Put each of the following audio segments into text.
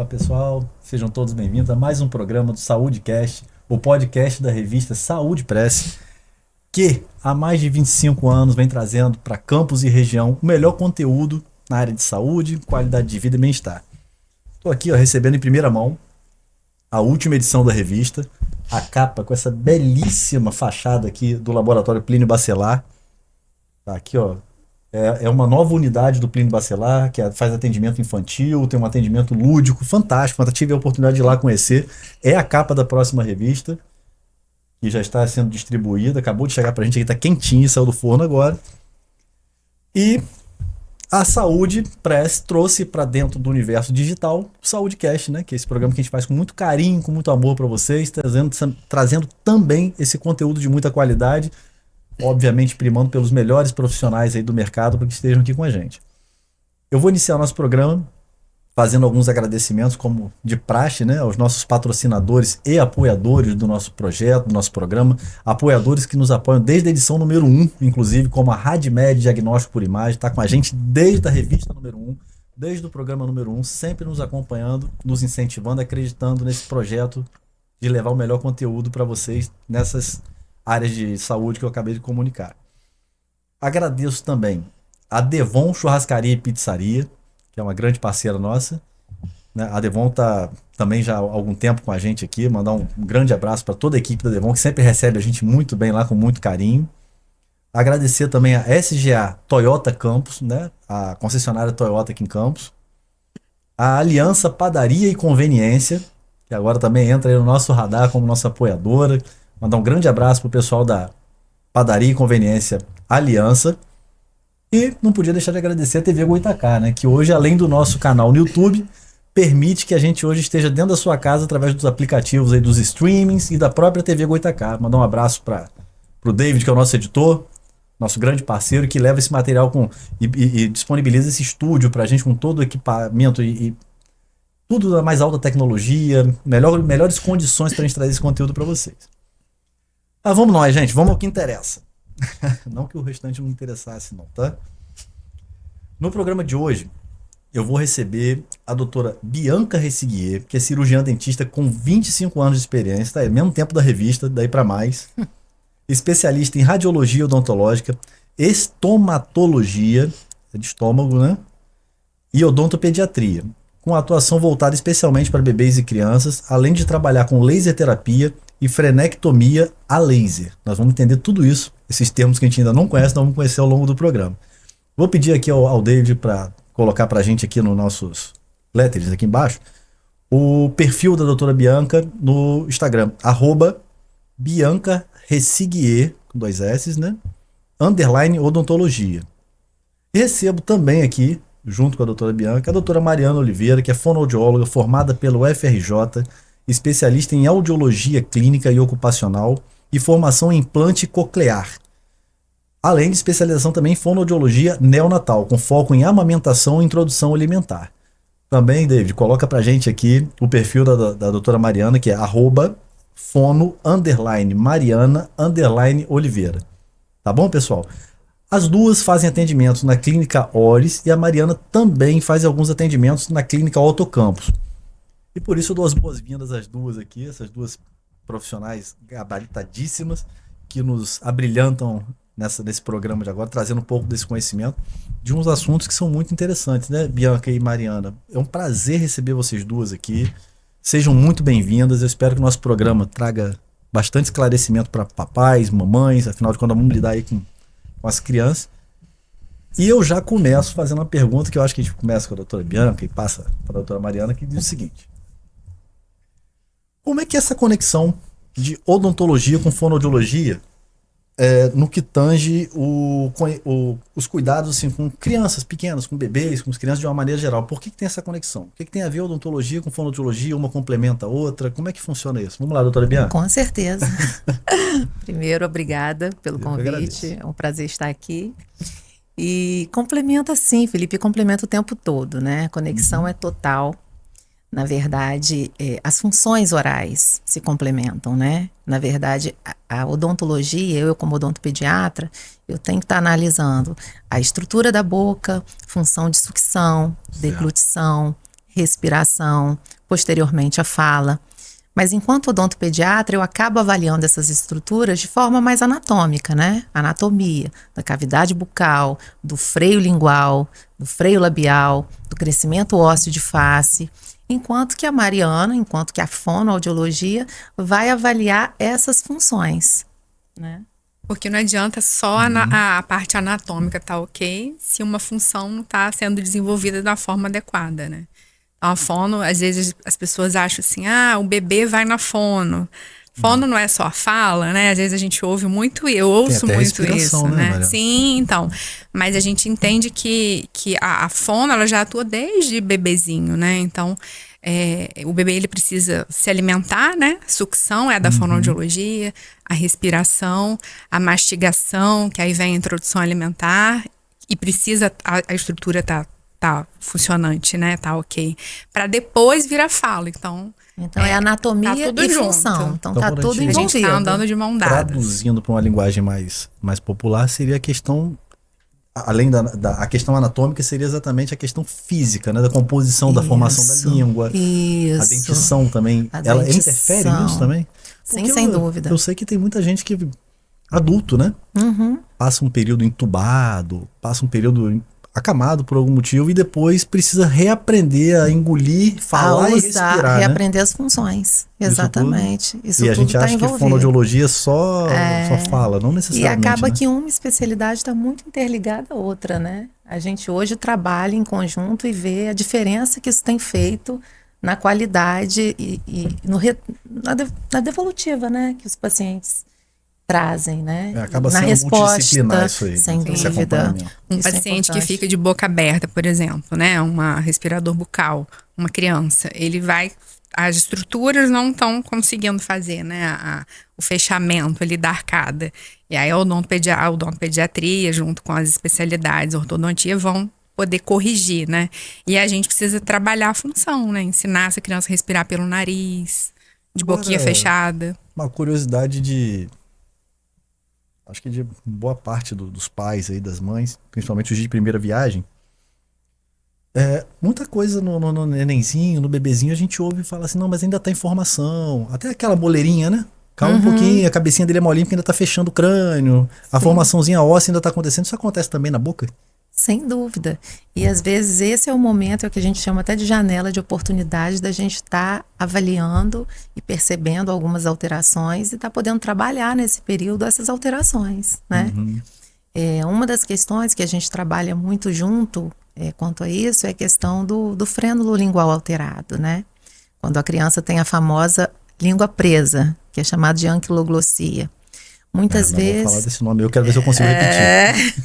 Olá pessoal, sejam todos bem-vindos a mais um programa do SaúdeCast, o podcast da revista Saúde Press, que há mais de 25 anos vem trazendo para campus e região o melhor conteúdo na área de saúde, qualidade de vida e bem-estar. Estou aqui recebendo em primeira mão a última edição da revista, a capa com essa belíssima fachada aqui do Laboratório Plínio Bacelar. Tá aqui, ó. É uma nova unidade do Plínio Bacelar, que faz atendimento infantil, tem um atendimento lúdico, fantástico. Eu tive a oportunidade de ir lá conhecer. É a capa da próxima revista, que já está sendo distribuída. Acabou de chegar pra gente aqui, tá quentinho, saiu do forno agora. E a Saúde Press trouxe para dentro do universo digital o SaúdeCast, né? Que é esse programa que a gente faz com muito carinho, com muito amor para vocês, trazendo também esse conteúdo de muita qualidade, obviamente primando pelos melhores profissionais aí do mercado para que estejam aqui com a gente. Eu vou iniciar o nosso programa fazendo alguns agradecimentos, como de praxe, né, aos nossos patrocinadores e apoiadores do nosso projeto, do nosso programa, apoiadores que nos apoiam desde a edição número 1, inclusive, como a RadMed Diagnóstico por Imagem, está com a gente desde a revista número 1, desde o programa número 1, sempre nos acompanhando, nos incentivando, acreditando nesse projeto de levar o melhor conteúdo para vocês nessas áreas de saúde que eu acabei de comunicar. Agradeço também a Devon Churrascaria e Pizzaria, que é uma grande parceira nossa, né? A Devon está também já há algum tempo com a gente aqui. Mandar um grande abraço para toda a equipe da Devon, que sempre recebe a gente muito bem lá, com muito carinho. Agradecer também a SGA Toyota Campos, né? A concessionária Toyota aqui em Campos. A Aliança Padaria e Conveniência, que agora também entra aí no nosso radar como nossa apoiadora. Mandar um grande abraço para o pessoal da Padaria e Conveniência Aliança. E não podia deixar de agradecer a TV Goitacá, né? Que hoje, além do nosso canal no YouTube, permite que a gente hoje esteja dentro da sua casa através dos aplicativos aí, dos streamings e da própria TV Goitacá. Mandar um abraço para o David, que é o nosso editor, nosso grande parceiro, que leva esse material e disponibiliza esse estúdio para a gente com todo o equipamento e tudo da mais alta tecnologia, melhores condições para a gente trazer esse conteúdo para vocês. Ah, vamos nós, gente. Vamos ao que interessa. Não que o restante não interessasse, não, tá? No programa de hoje, eu vou receber a doutora Bianca Resiguier, que é cirurgiã dentista com 25 anos de experiência, tá? É mesmo tempo da revista, daí para mais. Especialista em radiologia odontológica, estomatologia, é de estômago, né? E odontopediatria, com atuação voltada especialmente para bebês e crianças, além de trabalhar com laser terapia e frenectomia a laser. Nós vamos entender tudo isso, esses termos que a gente ainda não conhece, nós vamos conhecer ao longo do programa. Vou pedir aqui ao David para colocar para a gente aqui nos nossos letters aqui embaixo o perfil da doutora Bianca no Instagram, @Bianca Resiguier, com 2 S, né? _odontologia. E recebo também aqui, junto com a doutora Bianca, a doutora Mariana Oliveira, que é fonoaudióloga formada pelo FRJ, especialista em audiologia clínica e ocupacional e formação em implante coclear. Além de especialização também em fonoaudiologia neonatal, com foco em amamentação e introdução alimentar. Também, David, coloca pra gente aqui o perfil da doutora Mariana, que é @fono_Mariana_Oliveira. Tá bom, pessoal? As duas fazem atendimentos na clínica Ores e a Mariana também faz alguns atendimentos na clínica Otto Campos. E por isso eu dou as boas-vindas às duas aqui, essas duas profissionais gabaritadíssimas que nos abrilhantam nesse programa de agora, trazendo um pouco desse conhecimento de uns assuntos que são muito interessantes, né, Bianca e Mariana? É um prazer receber vocês duas aqui. Sejam muito bem-vindas. Eu espero que o nosso programa traga bastante esclarecimento para papais, mamães, afinal de contas vamos lidar aí com as crianças. E eu já começo fazendo uma pergunta que eu acho que a gente começa com a doutora Bianca e passa para a doutora Mariana, que diz o seguinte: como é que é essa conexão de odontologia com fonoaudiologia no que tange os cuidados assim, com crianças pequenas, com bebês, com as crianças de uma maneira geral? Por que tem essa conexão? O que tem a ver odontologia com fonoaudiologia? Uma complementa a outra? Como é que funciona isso? Vamos lá, doutora Bianca. Com certeza. Primeiro, obrigada pelo convite. É um prazer estar aqui. E complementa sim, Felipe, complementa o tempo todo, né? A conexão é total. Na verdade, as funções orais se complementam, né? Na verdade, a odontologia, eu como odontopediatra, eu tenho que estar analisando a estrutura da boca, função de sucção, deglutição, respiração, posteriormente a fala. Mas enquanto odontopediatra, eu acabo avaliando essas estruturas de forma mais anatômica, né? Anatomia da cavidade bucal, do freio lingual, do freio labial, do crescimento ósseo de face, enquanto que a Mariana, enquanto que a fonoaudiologia vai avaliar essas funções, né? Porque não adianta só a parte anatômica tá ok, se uma função não está sendo desenvolvida da forma adequada, né? A fono, às vezes as pessoas acham assim, o bebê vai na fono. Fono não é só a fala, né? Às vezes a gente ouve muito, eu ouço muito isso, né? Sim, então. Mas a gente entende que a fono, ela já atua desde bebezinho, né? Então, o bebê, ele precisa se alimentar, né? Sucção é da fonoaudiologia, a respiração, a mastigação, que aí vem a introdução alimentar, e precisa, a estrutura tá funcionante, né? Tá ok. Para depois vir a fala. Então é anatomia tá tudo e junto. função. Então tá tudo envolvido. A gente tá andando de mão dada. Traduzindo para uma linguagem mais popular, seria a questão, além a questão anatômica, seria exatamente a questão física, né? Da composição, da formação da língua. Isso. A dentição também. Ela interfere nisso também? Sim, sem dúvida. Eu sei que tem muita gente que, adulto, né? Passa um período entubado, passa um período acamado por algum motivo e depois precisa reaprender a engolir, falar e respirar, reaprender as funções. Exatamente. Isso e tudo a gente acha envolvido. que fonoaudiologia só fala, não necessariamente. E acaba, né? que uma especialidade está muito interligada à outra, né? A gente hoje trabalha em conjunto e vê a diferença que isso tem feito na qualidade e na devolutiva, né? Que os pacientes trazem, né? Acaba na sendo resposta, multidisciplinar isso aí. Sem dúvida. Um paciente que fica de boca aberta, por exemplo, né? Um respirador bucal, uma criança, ele vai... As estruturas não estão conseguindo fazer, né? O fechamento ali da arcada. E aí a odontopediatria, junto com as especialidades, ortodontia, vão poder corrigir, né? E a gente precisa trabalhar a função, né? Ensinar essa criança a respirar pelo nariz, de boquinha fechada. Uma curiosidade acho que de boa parte dos pais aí, das mães, principalmente os de primeira viagem, muita coisa no nenenzinho, no bebezinho, a gente ouve e fala assim, não, mas ainda tá em formação. Até aquela moleirinha, né? Calma um pouquinho, a cabecinha dele é molinha porque ainda tá fechando o crânio. A formaçãozinha óssea ainda tá acontecendo. Isso acontece também na boca? Sem dúvida. E às vezes esse é o momento, é o que a gente chama até de janela de oportunidade da gente estar avaliando e percebendo algumas alterações e estar podendo trabalhar nesse período essas alterações, né? Uma das questões que a gente trabalha muito junto quanto a isso é a questão do frênulo lingual alterado, né? Quando a criança tem a famosa língua presa, que é chamada de anquiloglossia. Muitas vezes... Vou falar desse nome, eu quero ver se eu consigo repetir.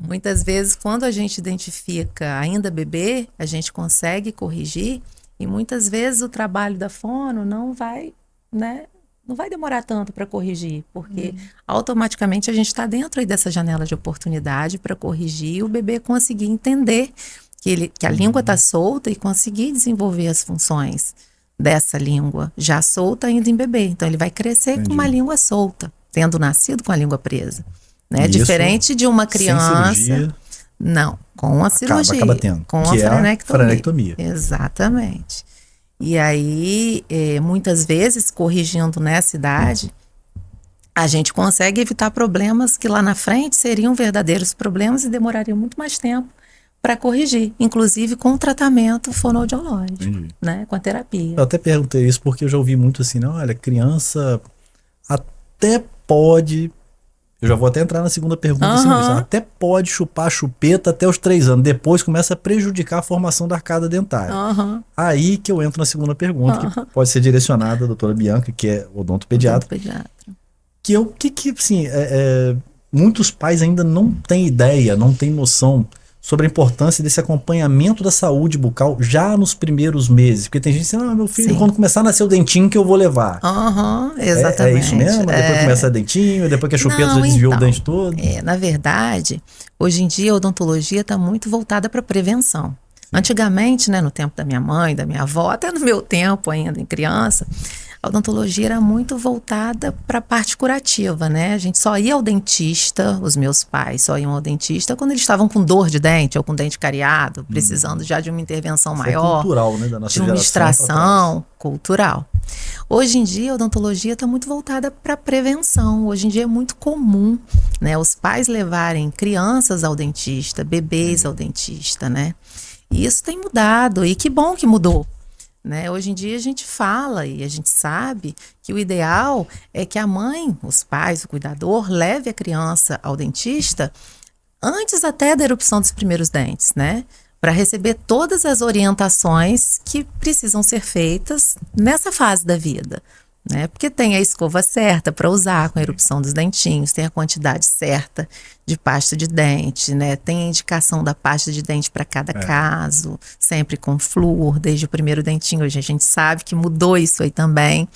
Muitas vezes, quando a gente identifica ainda bebê, a gente consegue corrigir e muitas vezes o trabalho da fono não vai, né, não vai demorar tanto para corrigir, porque automaticamente a gente está dentro aí dessa janela de oportunidade para corrigir e o bebê conseguir entender que a língua está solta e conseguir desenvolver as funções dessa língua já solta ainda em bebê. Então ele vai crescer com uma língua solta, tendo nascido com a língua presa. Né? Diferente de uma criança. Sem cirurgia, não, com a cirurgia. Acaba tendo. Com que a frenectomia. Exatamente. E aí, muitas vezes, corrigindo nessa idade, a gente consegue evitar problemas que lá na frente seriam verdadeiros problemas e demorariam muito mais tempo para corrigir, inclusive com o tratamento fonoaudiológico, né? Com a terapia. Eu até perguntei isso porque eu já ouvi muito assim, não, olha, criança até pode... Eu já vou até entrar na segunda pergunta. Assim, até pode chupar a chupeta até os 3 anos. Depois começa a prejudicar a formação da arcada dentária. Aí que eu entro na segunda pergunta, que pode ser direcionada à doutora Bianca, que é odontopediatra. Que assim, muitos pais ainda não têm ideia, não têm noção sobre a importância desse acompanhamento da saúde bucal já nos primeiros meses. Porque tem gente que diz, meu filho, quando começar a nascer o dentinho que eu vou levar. Exatamente. É isso mesmo? Depois começa o dentinho, depois que a chupeta já desviou o dente todo? Na verdade, hoje em dia a odontologia está muito voltada para prevenção. Antigamente, né, no tempo da minha mãe, da minha avó, até no meu tempo ainda em criança, a odontologia era muito voltada para a parte curativa, né? A gente só ia ao dentista, os meus pais só iam ao dentista quando eles estavam com dor de dente ou com dente cariado, precisando já de uma intervenção Isso maior. É cultural, né? Da nossa de uma extração cultural. Hoje em dia, a odontologia está muito voltada para prevenção. Hoje em dia é muito comum, né, os pais levarem crianças ao dentista, bebês ao dentista, né? E isso tem mudado, e que bom que mudou. Né? Hoje em dia a gente fala e a gente sabe que o ideal é que a mãe, os pais, o cuidador, leve a criança ao dentista antes até da erupção dos primeiros dentes, né? Para receber todas as orientações que precisam ser feitas nessa fase da vida. Né? Porque tem a escova certa para usar com a erupção dos dentinhos, tem a quantidade certa de pasta de dente, né? Tem a indicação da pasta de dente para cada caso, sempre com flúor, desde o primeiro dentinho. Hoje a gente sabe que mudou isso aí também.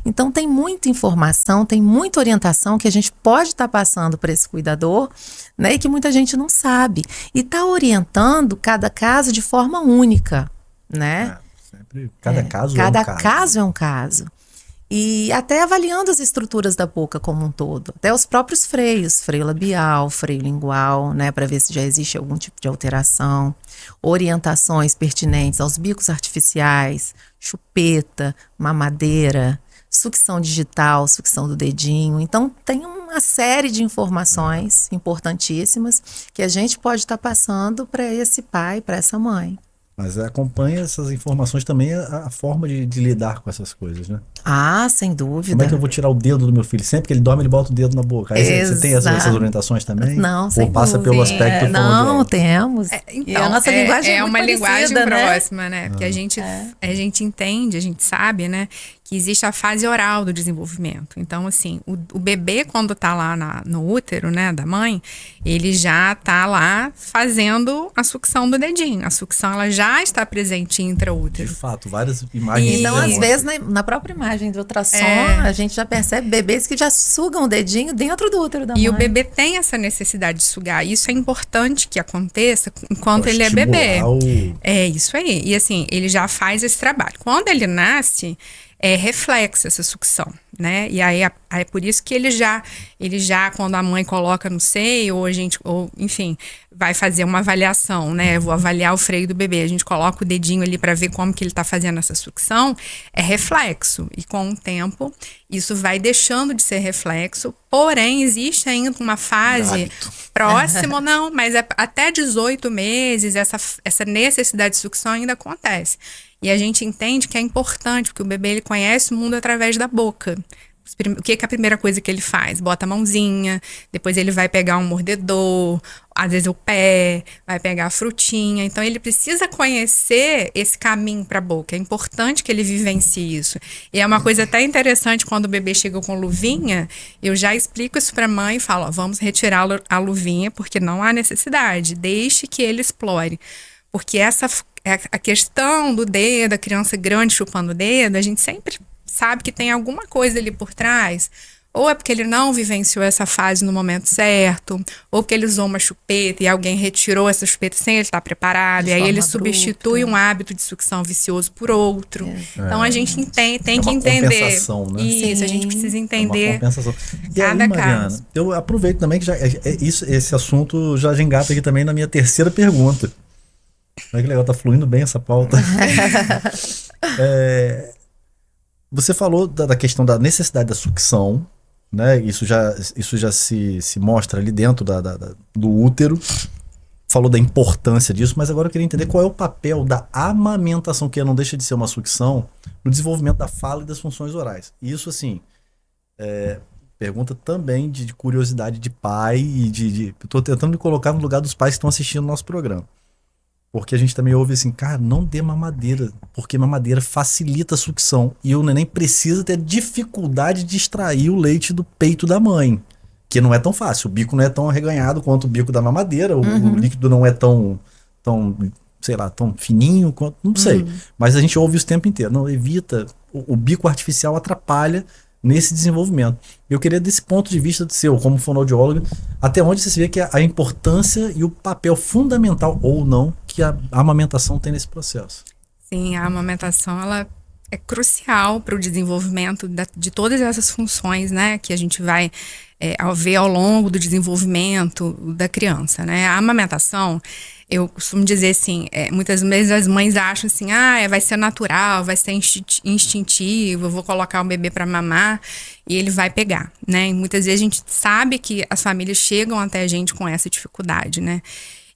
Então tem muita informação, tem muita orientação que a gente pode estar passando para esse cuidador, né? E que muita gente não sabe. E está orientando cada caso de forma única, né? Sempre, cada caso é um caso. E até avaliando as estruturas da boca como um todo. Até os próprios freios, freio labial, freio lingual, né, para ver se já existe algum tipo de alteração. Orientações pertinentes aos bicos artificiais, chupeta, mamadeira, sucção digital, sucção do dedinho. Então, tem uma série de informações importantíssimas que a gente pode estar passando para esse pai, para essa mãe. Mas acompanha essas informações também a forma de lidar com essas coisas, né? Ah, sem dúvida. Como é que eu vou tirar o dedo do meu filho? Sempre que ele dorme, ele bota o dedo na boca. Aí você tem essas orientações também? Não, sem Ou passa dúvida. pelo aspecto Não, temos. Então, e a nossa linguagem é muito uma linguagem parecida, próxima, né? Porque a gente entende, a gente sabe, né? Que existe a fase oral do desenvolvimento. Então, assim, o bebê, quando tá lá no útero, né, da mãe, ele já tá lá fazendo a sucção do dedinho. A sucção, ela já está presente intraútero. De fato, várias imagens. Então, às vezes, na própria imagem do ultrassom, a gente já percebe bebês que já sugam o dedinho dentro do útero da mãe. E o bebê tem essa necessidade de sugar. Isso é importante que aconteça enquanto ele é bebê. É isso aí. E assim, ele já faz esse trabalho. Quando ele nasce, é reflexo essa sucção, né? E aí é por isso que ele já, quando a mãe coloca no seio, ou enfim, vai fazer uma avaliação, né? Eu vou avaliar o freio do bebê, a gente coloca o dedinho ali para ver como que ele tá fazendo essa sucção, é reflexo. E com o tempo, isso vai deixando de ser reflexo, porém, existe ainda uma fase próxima, não, mas até 18 meses, essa necessidade de sucção ainda acontece. E a gente entende que é importante, porque o bebê ele conhece o mundo através da boca. O que é a primeira coisa que ele faz? Bota a mãozinha, depois ele vai pegar um mordedor, às vezes o pé, vai pegar a frutinha. Então ele precisa conhecer esse caminho para a boca. É importante que ele vivencie isso. E é uma coisa até interessante quando o bebê chega com luvinha, eu já explico isso para a mãe e falo, ó, vamos retirar a luvinha, porque não há necessidade. Deixe que ele explore. Porque a questão do dedo, a criança grande chupando o dedo, a gente sempre sabe que tem alguma coisa ali por trás. Ou é porque ele não vivenciou essa fase no momento certo, ou porque ele usou uma chupeta e alguém retirou essa chupeta sem ele estar preparado, e aí ele substitui um hábito de sucção vicioso por outro. Então a gente tem que entender. Né? Isso, Sim. A gente precisa entender. É uma compensação. E cada aí, Mariana, caso. eu aproveito também que esse assunto já engata aqui também na minha terceira pergunta. Olha que legal, tá fluindo bem essa pauta. Você falou da questão da necessidade da sucção, né? Isso já se mostra ali dentro do útero. Falou da importância disso, mas agora eu queria entender qual é o papel da amamentação, que não deixa de ser uma sucção, no desenvolvimento da fala e das funções orais. Isso, assim, pergunta também de curiosidade de pai e eu tô tentando me colocar no lugar dos pais que estão assistindo o nosso programa. Porque a gente também ouve assim, cara, não dê mamadeira, porque mamadeira facilita a sucção. E o neném precisa ter dificuldade de extrair o leite do peito da mãe. Que não é tão fácil. O bico não é tão arreganhado quanto o bico da mamadeira. O líquido não é tão, sei lá, tão fininho quanto... Não sei. Mas a gente ouve isso o tempo inteiro. Não, evita. O bico artificial atrapalha nesse desenvolvimento. Eu queria, desse ponto de vista do seu, como fonoaudióloga, até onde você vê que a importância e o papel fundamental, ou não, que a amamentação tem nesse processo. Sim, a amamentação, é crucial para o desenvolvimento de todas essas funções, né, que a gente vai ver ao longo do desenvolvimento da criança, né? A amamentação, eu costumo dizer assim, muitas vezes as mães acham assim, vai ser natural, vai ser instintivo, eu vou colocar o bebê para mamar e ele vai pegar, né? E muitas vezes a gente sabe que as famílias chegam até a gente com essa dificuldade, né?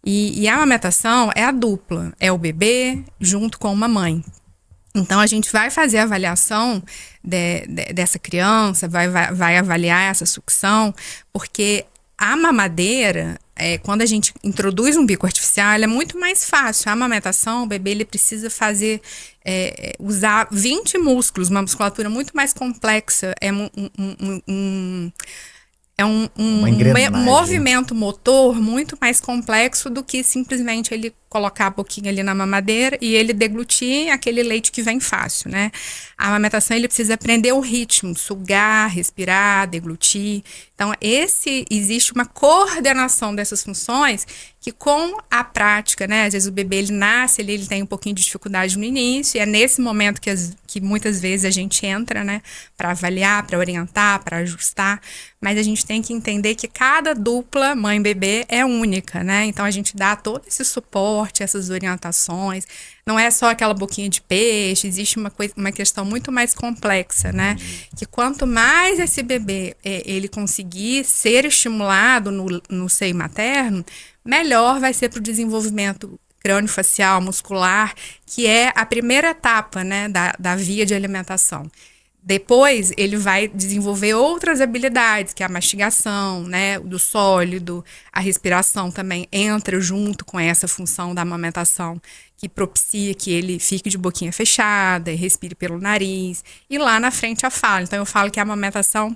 E a amamentação é a dupla, é o bebê junto com uma mãe. Então, a gente vai fazer a avaliação dessa criança, vai avaliar essa sucção, porque a mamadeira, quando a gente introduz um bico artificial, ela é muito mais fácil. A amamentação, o bebê ele precisa usar 20 músculos, uma musculatura muito mais complexa, movimento motor muito mais complexo do que simplesmente ele colocar a boquinha ali na mamadeira e ele deglutir aquele leite que vem fácil, né? A amamentação ele precisa aprender o ritmo, sugar, respirar, deglutir. Então, existe uma coordenação dessas funções que com a prática, né? Às vezes o bebê ele nasce, ele tem um pouquinho de dificuldade no início e é nesse momento que muitas vezes a gente entra, né? Para avaliar, para orientar, para ajustar. Mas a gente tem que entender que cada dupla mãe-bebê é única, né? Então, a gente dá todo esse suporte, essas orientações. Não é só aquela boquinha de peixe, existe uma questão muito mais complexa, né? Que quanto mais esse bebê ele conseguir ser estimulado no seio materno, melhor vai ser para o desenvolvimento crâniofacial, muscular, que é a primeira etapa, né, da via de alimentação. Depois, ele vai desenvolver outras habilidades, que é a mastigação, né, do sólido, a respiração também entra junto com essa função da amamentação, que propicia que ele fique de boquinha fechada e respire pelo nariz. E lá na frente a fala. Então, eu falo que a amamentação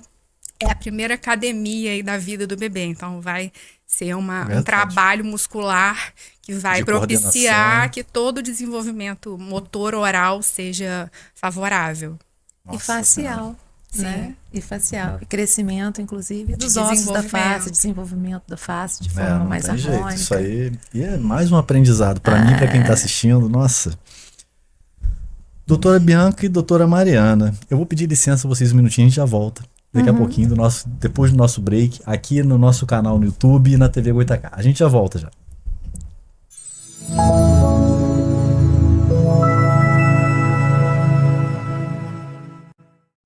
é a primeira academia aí da vida do bebê. Então, vai ser um trabalho muscular que vai propiciar que todo o desenvolvimento motor oral seja favorável. Nossa, e facial, né? E facial. E crescimento, inclusive, dos ossos da face, desenvolvimento da face de forma mais harmônica. Isso aí e é mais um aprendizado para mim, para quem está assistindo. Nossa. Doutora Bianca e doutora Mariana, eu vou pedir licença a vocês um minutinho, a gente já volta. Daqui a pouquinho, depois do nosso break, aqui no nosso canal no YouTube e na TV Goitacá. A gente já volta já.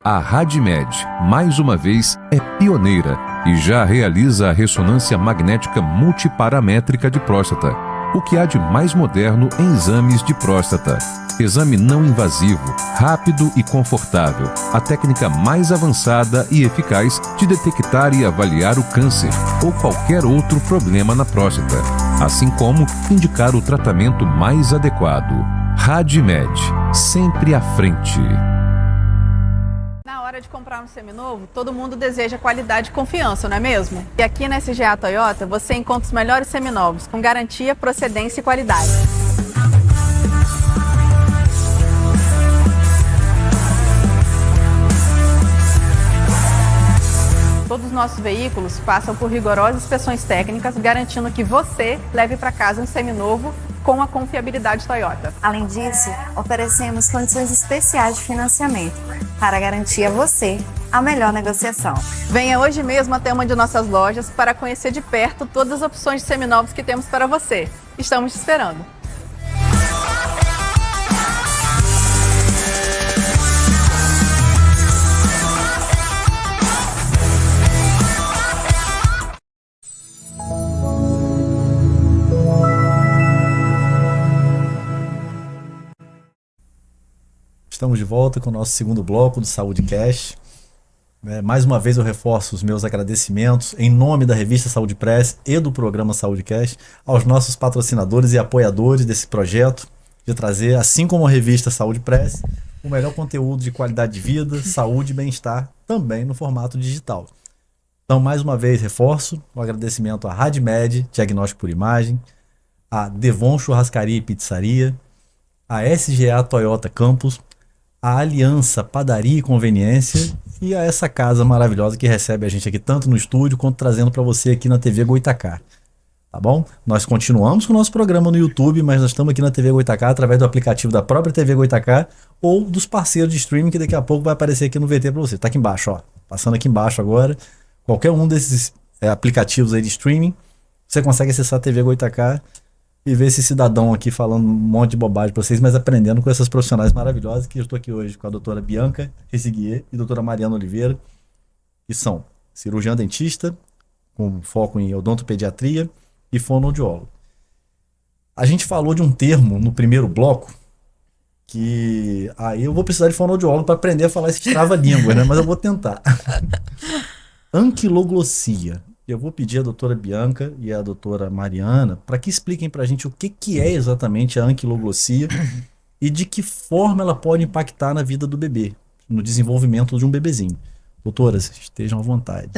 A RadMed, mais uma vez, é pioneira e já realiza a ressonância magnética multiparamétrica de próstata, o que há de mais moderno em exames de próstata. Exame não invasivo, rápido e confortável, a técnica mais avançada e eficaz de detectar e avaliar o câncer ou qualquer outro problema na próstata, assim como indicar o tratamento mais adequado. RadMed, sempre à frente. Na hora de comprar um seminovo, todo mundo deseja qualidade e confiança, não é mesmo? E aqui na SGA Toyota você encontra os melhores seminovos, com garantia, procedência e qualidade. Todos os nossos veículos passam por rigorosas inspeções técnicas, garantindo que você leve para casa um seminovo com a confiabilidade Toyota. Além disso, oferecemos condições especiais de financiamento para garantir a você a melhor negociação. Venha hoje mesmo até uma de nossas lojas para conhecer de perto todas as opções de seminovos que temos para você. Estamos te esperando. Estamos de volta com o nosso segundo bloco do SaúdeCast. Mais uma vez eu reforço os meus agradecimentos em nome da revista Saúde Press e do programa SaúdeCast aos nossos patrocinadores e apoiadores desse projeto de trazer, assim como a revista Saúde Press, o melhor conteúdo de qualidade de vida, saúde e bem-estar também no formato digital. Então, mais uma vez, reforço o agradecimento à RadMed, Diagnóstico por Imagem, à Devon Churrascaria e Pizzaria, à SGA Toyota Campus, a Aliança Padaria e Conveniência e a essa casa maravilhosa que recebe a gente aqui tanto no estúdio quanto trazendo para você aqui na TV Goitacá. Tá bom? Nós continuamos com o nosso programa no YouTube, mas nós estamos aqui na TV Goitacá através do aplicativo da própria TV Goitacá ou dos parceiros de streaming que daqui a pouco vai aparecer aqui no VT para você. Tá aqui embaixo, ó. Passando aqui embaixo agora. Qualquer um desses aplicativos aí de streaming, você consegue acessar a TV Goitacá e ver esse cidadão aqui falando um monte de bobagem para vocês, mas aprendendo com essas profissionais maravilhosas que eu estou aqui hoje com a doutora Bianca Resiguier e a doutora Mariana Oliveira, que são cirurgiã dentista, com foco em odontopediatria, e fonoaudiólogo. A gente falou de um termo no primeiro bloco que aí eu vou precisar de fonoaudiólogo para aprender a falar esse trava-língua, né? Mas eu vou tentar. Anquiloglossia. Eu vou pedir a doutora Bianca e a doutora Mariana para que expliquem para a gente o que é exatamente a anquiloglossia e de que forma ela pode impactar na vida do bebê, no desenvolvimento de um bebezinho. Doutoras, estejam à vontade.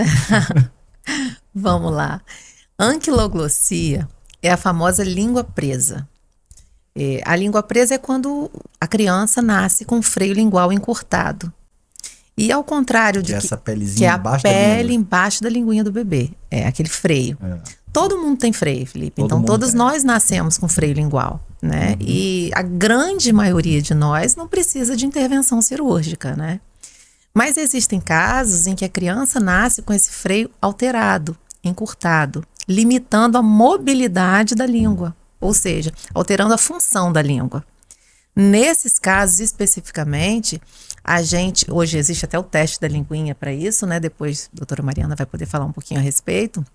Vamos lá. Anquiloglossia é a famosa língua presa. A língua presa é quando a criança nasce com freio lingual encurtado. E ao contrário de essa pelezinha que é a embaixo pele embaixo da linguinha do bebê. É aquele freio. Todo mundo tem freio, Felipe. Então todos nós nascemos com freio lingual, né? E a grande maioria de nós não precisa de intervenção cirúrgica, né? Mas existem casos em que a criança nasce com esse freio alterado, encurtado, limitando a mobilidade da língua, ou seja, alterando a função da língua. Nesses casos especificamente, hoje existe até o teste da linguinha para isso, né? Depois a doutora Mariana vai poder falar um pouquinho a respeito.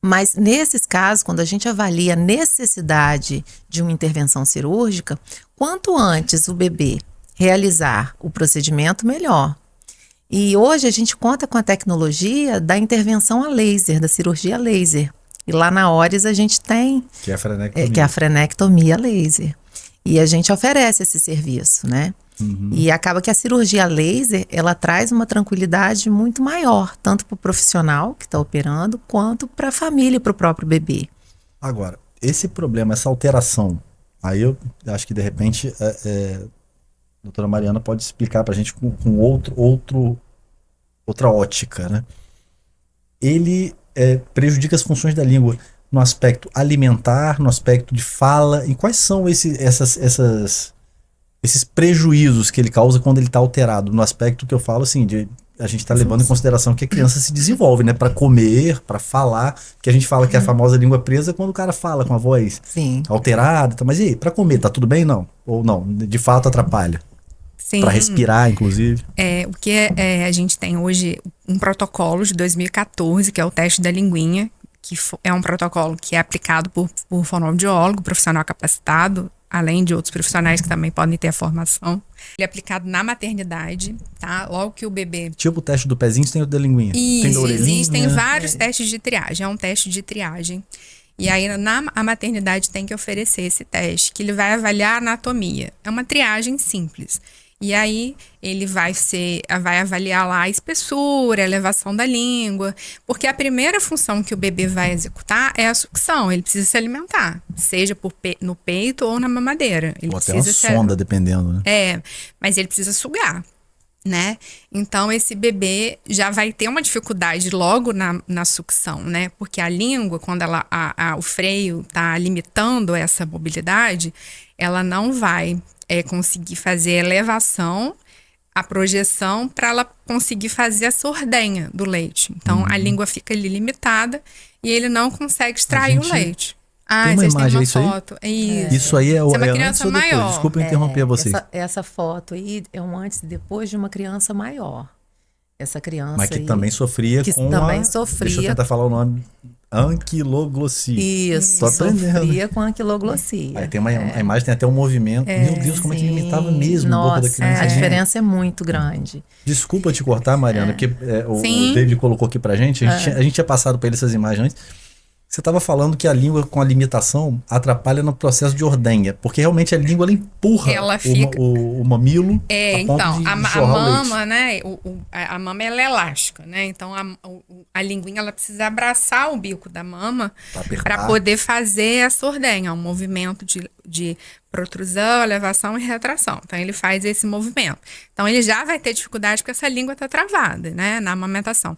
Mas nesses casos, quando a gente avalia a necessidade de uma intervenção cirúrgica, quanto antes o bebê realizar o procedimento, melhor. E hoje a gente conta com a tecnologia da intervenção a laser, da cirurgia laser. E lá na Auris a gente tem... Que é a frenectomia. Que é a frenectomia laser. E a gente oferece esse serviço, né? E acaba que a cirurgia laser, ela traz uma tranquilidade muito maior, tanto para o profissional que está operando, quanto para a família e para o próprio bebê. Agora, esse problema, essa alteração, aí eu acho que de repente... A doutora Mariana pode explicar para a gente com outra ótica, né? Ele prejudica as funções da língua no aspecto alimentar, no aspecto de fala. E quais são esses prejuízos que ele causa quando ele está alterado? No aspecto que eu falo assim, a gente está levando em consideração que a criança se desenvolve, né? Para comer, para falar. Que a gente fala que é a famosa língua presa quando o cara fala com a voz alterada. Mas e aí, para comer, tá tudo bem? Não? Ou não? De fato atrapalha? Para respirar, inclusive. O que a gente tem hoje um protocolo de 2014, que é o teste da linguinha, que é um protocolo que é aplicado por fonoaudiólogo, profissional capacitado, além de outros profissionais que também podem ter a formação. Ele é aplicado na maternidade, tá? Logo que o bebê... Tipo o teste do pezinho, tem o da linguinha. Tem da orelhinha. Existem vários testes de triagem. É um teste de triagem. E aí, a maternidade tem que oferecer esse teste, que ele vai avaliar a anatomia. É uma triagem simples. E aí, ele vai avaliar lá a espessura, a elevação da língua, porque a primeira função que o bebê vai executar é a sucção. Ele precisa se alimentar, seja no peito ou na mamadeira. Ele ou até uma sonda, dependendo, né? Mas ele precisa sugar, né? Então, esse bebê já vai ter uma dificuldade logo na sucção, né? Porque a língua, quando o freio está limitando essa mobilidade, ela não vai... conseguir fazer a elevação, a projeção, para ela conseguir fazer a sordenha do leite. Então, a língua fica ali limitada e ele não consegue extrair o leite. Tem uma imagem, tem uma foto. Isso aí é uma antes criança ou depois? maior. Desculpa interromper vocês. Essa foto aí é um antes e depois de uma criança maior. Essa criança mas que também sofria com deixa eu tentar falar o nome. Anquiloglossia. Isso, sofria com anquiloglossia. Aí tem a imagem, tem até um movimento. Meu Deus, como é que limitava mesmo a boca da criança. A diferença é muito grande. Desculpa te cortar, Mariana, porque o David colocou aqui pra gente. A gente tinha passado pra ele essas imagens antes. Você estava falando que a língua com a limitação atrapalha no processo de ordenha, porque realmente a língua ela empurra o mamilo a ponto de a jorrar mama, né? A mama ela é elástica, né? Então a linguinha ela precisa abraçar o bico da mama para poder fazer essa ordenha, um movimento de protrusão, elevação e retração. Então ele faz esse movimento. Então ele já vai ter dificuldade porque essa língua está travada, né? Na amamentação.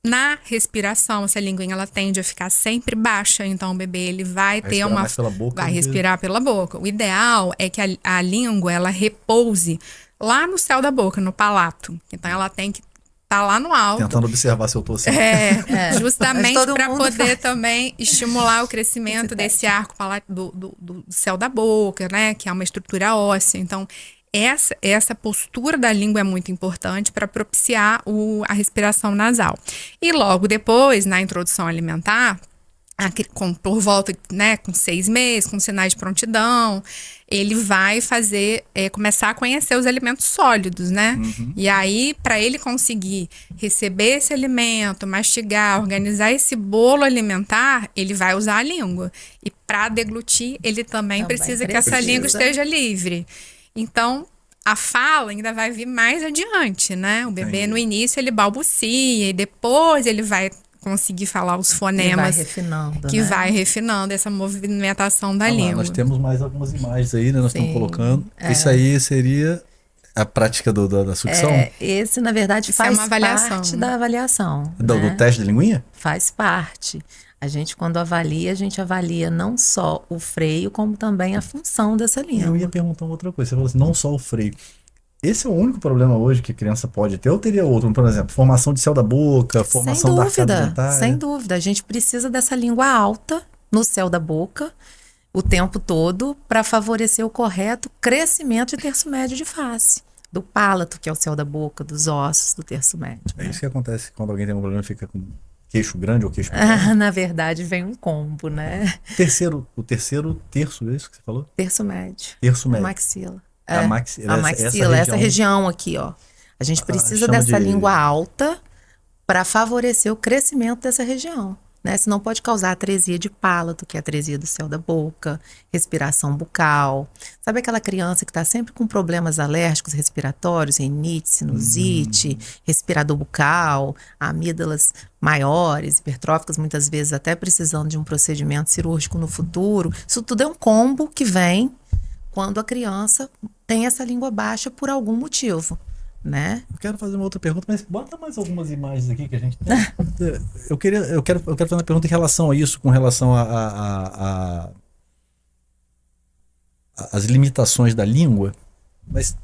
Na respiração, essa linguinha ela tende a ficar sempre baixa, então o bebê ele vai ter respirar uma mais pela boca vai do que- respirar pela boca. O ideal é que a língua ela repouse lá no céu da boca, no palato. Então ela tem que estar lá no alto. Tentando observar se eu tô assim. Mas Justamente todo para mundo poder faz. também estimular o crescimento desse arco do céu da boca, né? Que é uma estrutura óssea. Então, essa postura da língua é muito importante para propiciar a respiração nasal. E logo depois, na introdução alimentar, por volta, né, com 6 meses, com sinais de prontidão, ele vai começar a conhecer os alimentos sólidos, né? E aí, para ele conseguir receber esse alimento, mastigar, organizar esse bolo alimentar, ele vai usar a língua. E para deglutir, ele também precisa que essa língua esteja livre. Então, a fala ainda vai vir mais adiante, né? O bebê, Entendi. no início, ele balbucia e depois ele vai conseguir falar os E vai fonemas refinando, que né? vai refinando essa movimentação da Ah lá, língua. nós temos mais algumas imagens aí, né? Nós estamos Sim, colocando. Isso aí seria a prática da sucção? Esse, na verdade, Isso é faz uma avaliação, parte né? da avaliação. Do né? teste de linguinha? Faz parte. A gente, quando avalia, a gente avalia não só o freio, como também a função dessa Eu língua. ia perguntar uma outra coisa. Você falou assim, não só o freio. Esse é o único problema hoje que a criança pode ter, ou teria outro? Por exemplo, formação de céu da boca, formação da arcada dentária. Sem dúvida. A gente precisa dessa língua alta no céu da boca o tempo todo para favorecer o correto crescimento de terço médio de face. Do palato, que é o céu da boca, dos ossos do terço médio. É isso que acontece quando alguém tem um problema, fica com queixo grande ou queixo pequeno. Na verdade, vem um combo, né? O terceiro terço, é isso que você falou? Terço médio. Terço A médio. maxila. A A maxila, maxila, essa região aqui, ó. A gente precisa chama dessa de- língua alta para favorecer o crescimento dessa região, né? Senão pode causar atresia de palato, que é a atresia do céu da boca, respiração bucal. Sabe aquela criança que está sempre com problemas alérgicos respiratórios, rinite, sinusite, respirador bucal, amígdalas maiores, hipertróficas, muitas vezes até precisando de um procedimento cirúrgico no futuro. Isso tudo é um combo que vem quando a criança tem essa língua baixa por algum motivo, né? Eu quero fazer uma outra pergunta, mas bota mais algumas imagens aqui que a gente tem. Eu quero fazer uma pergunta em relação a isso, com relação as limitações da língua, mas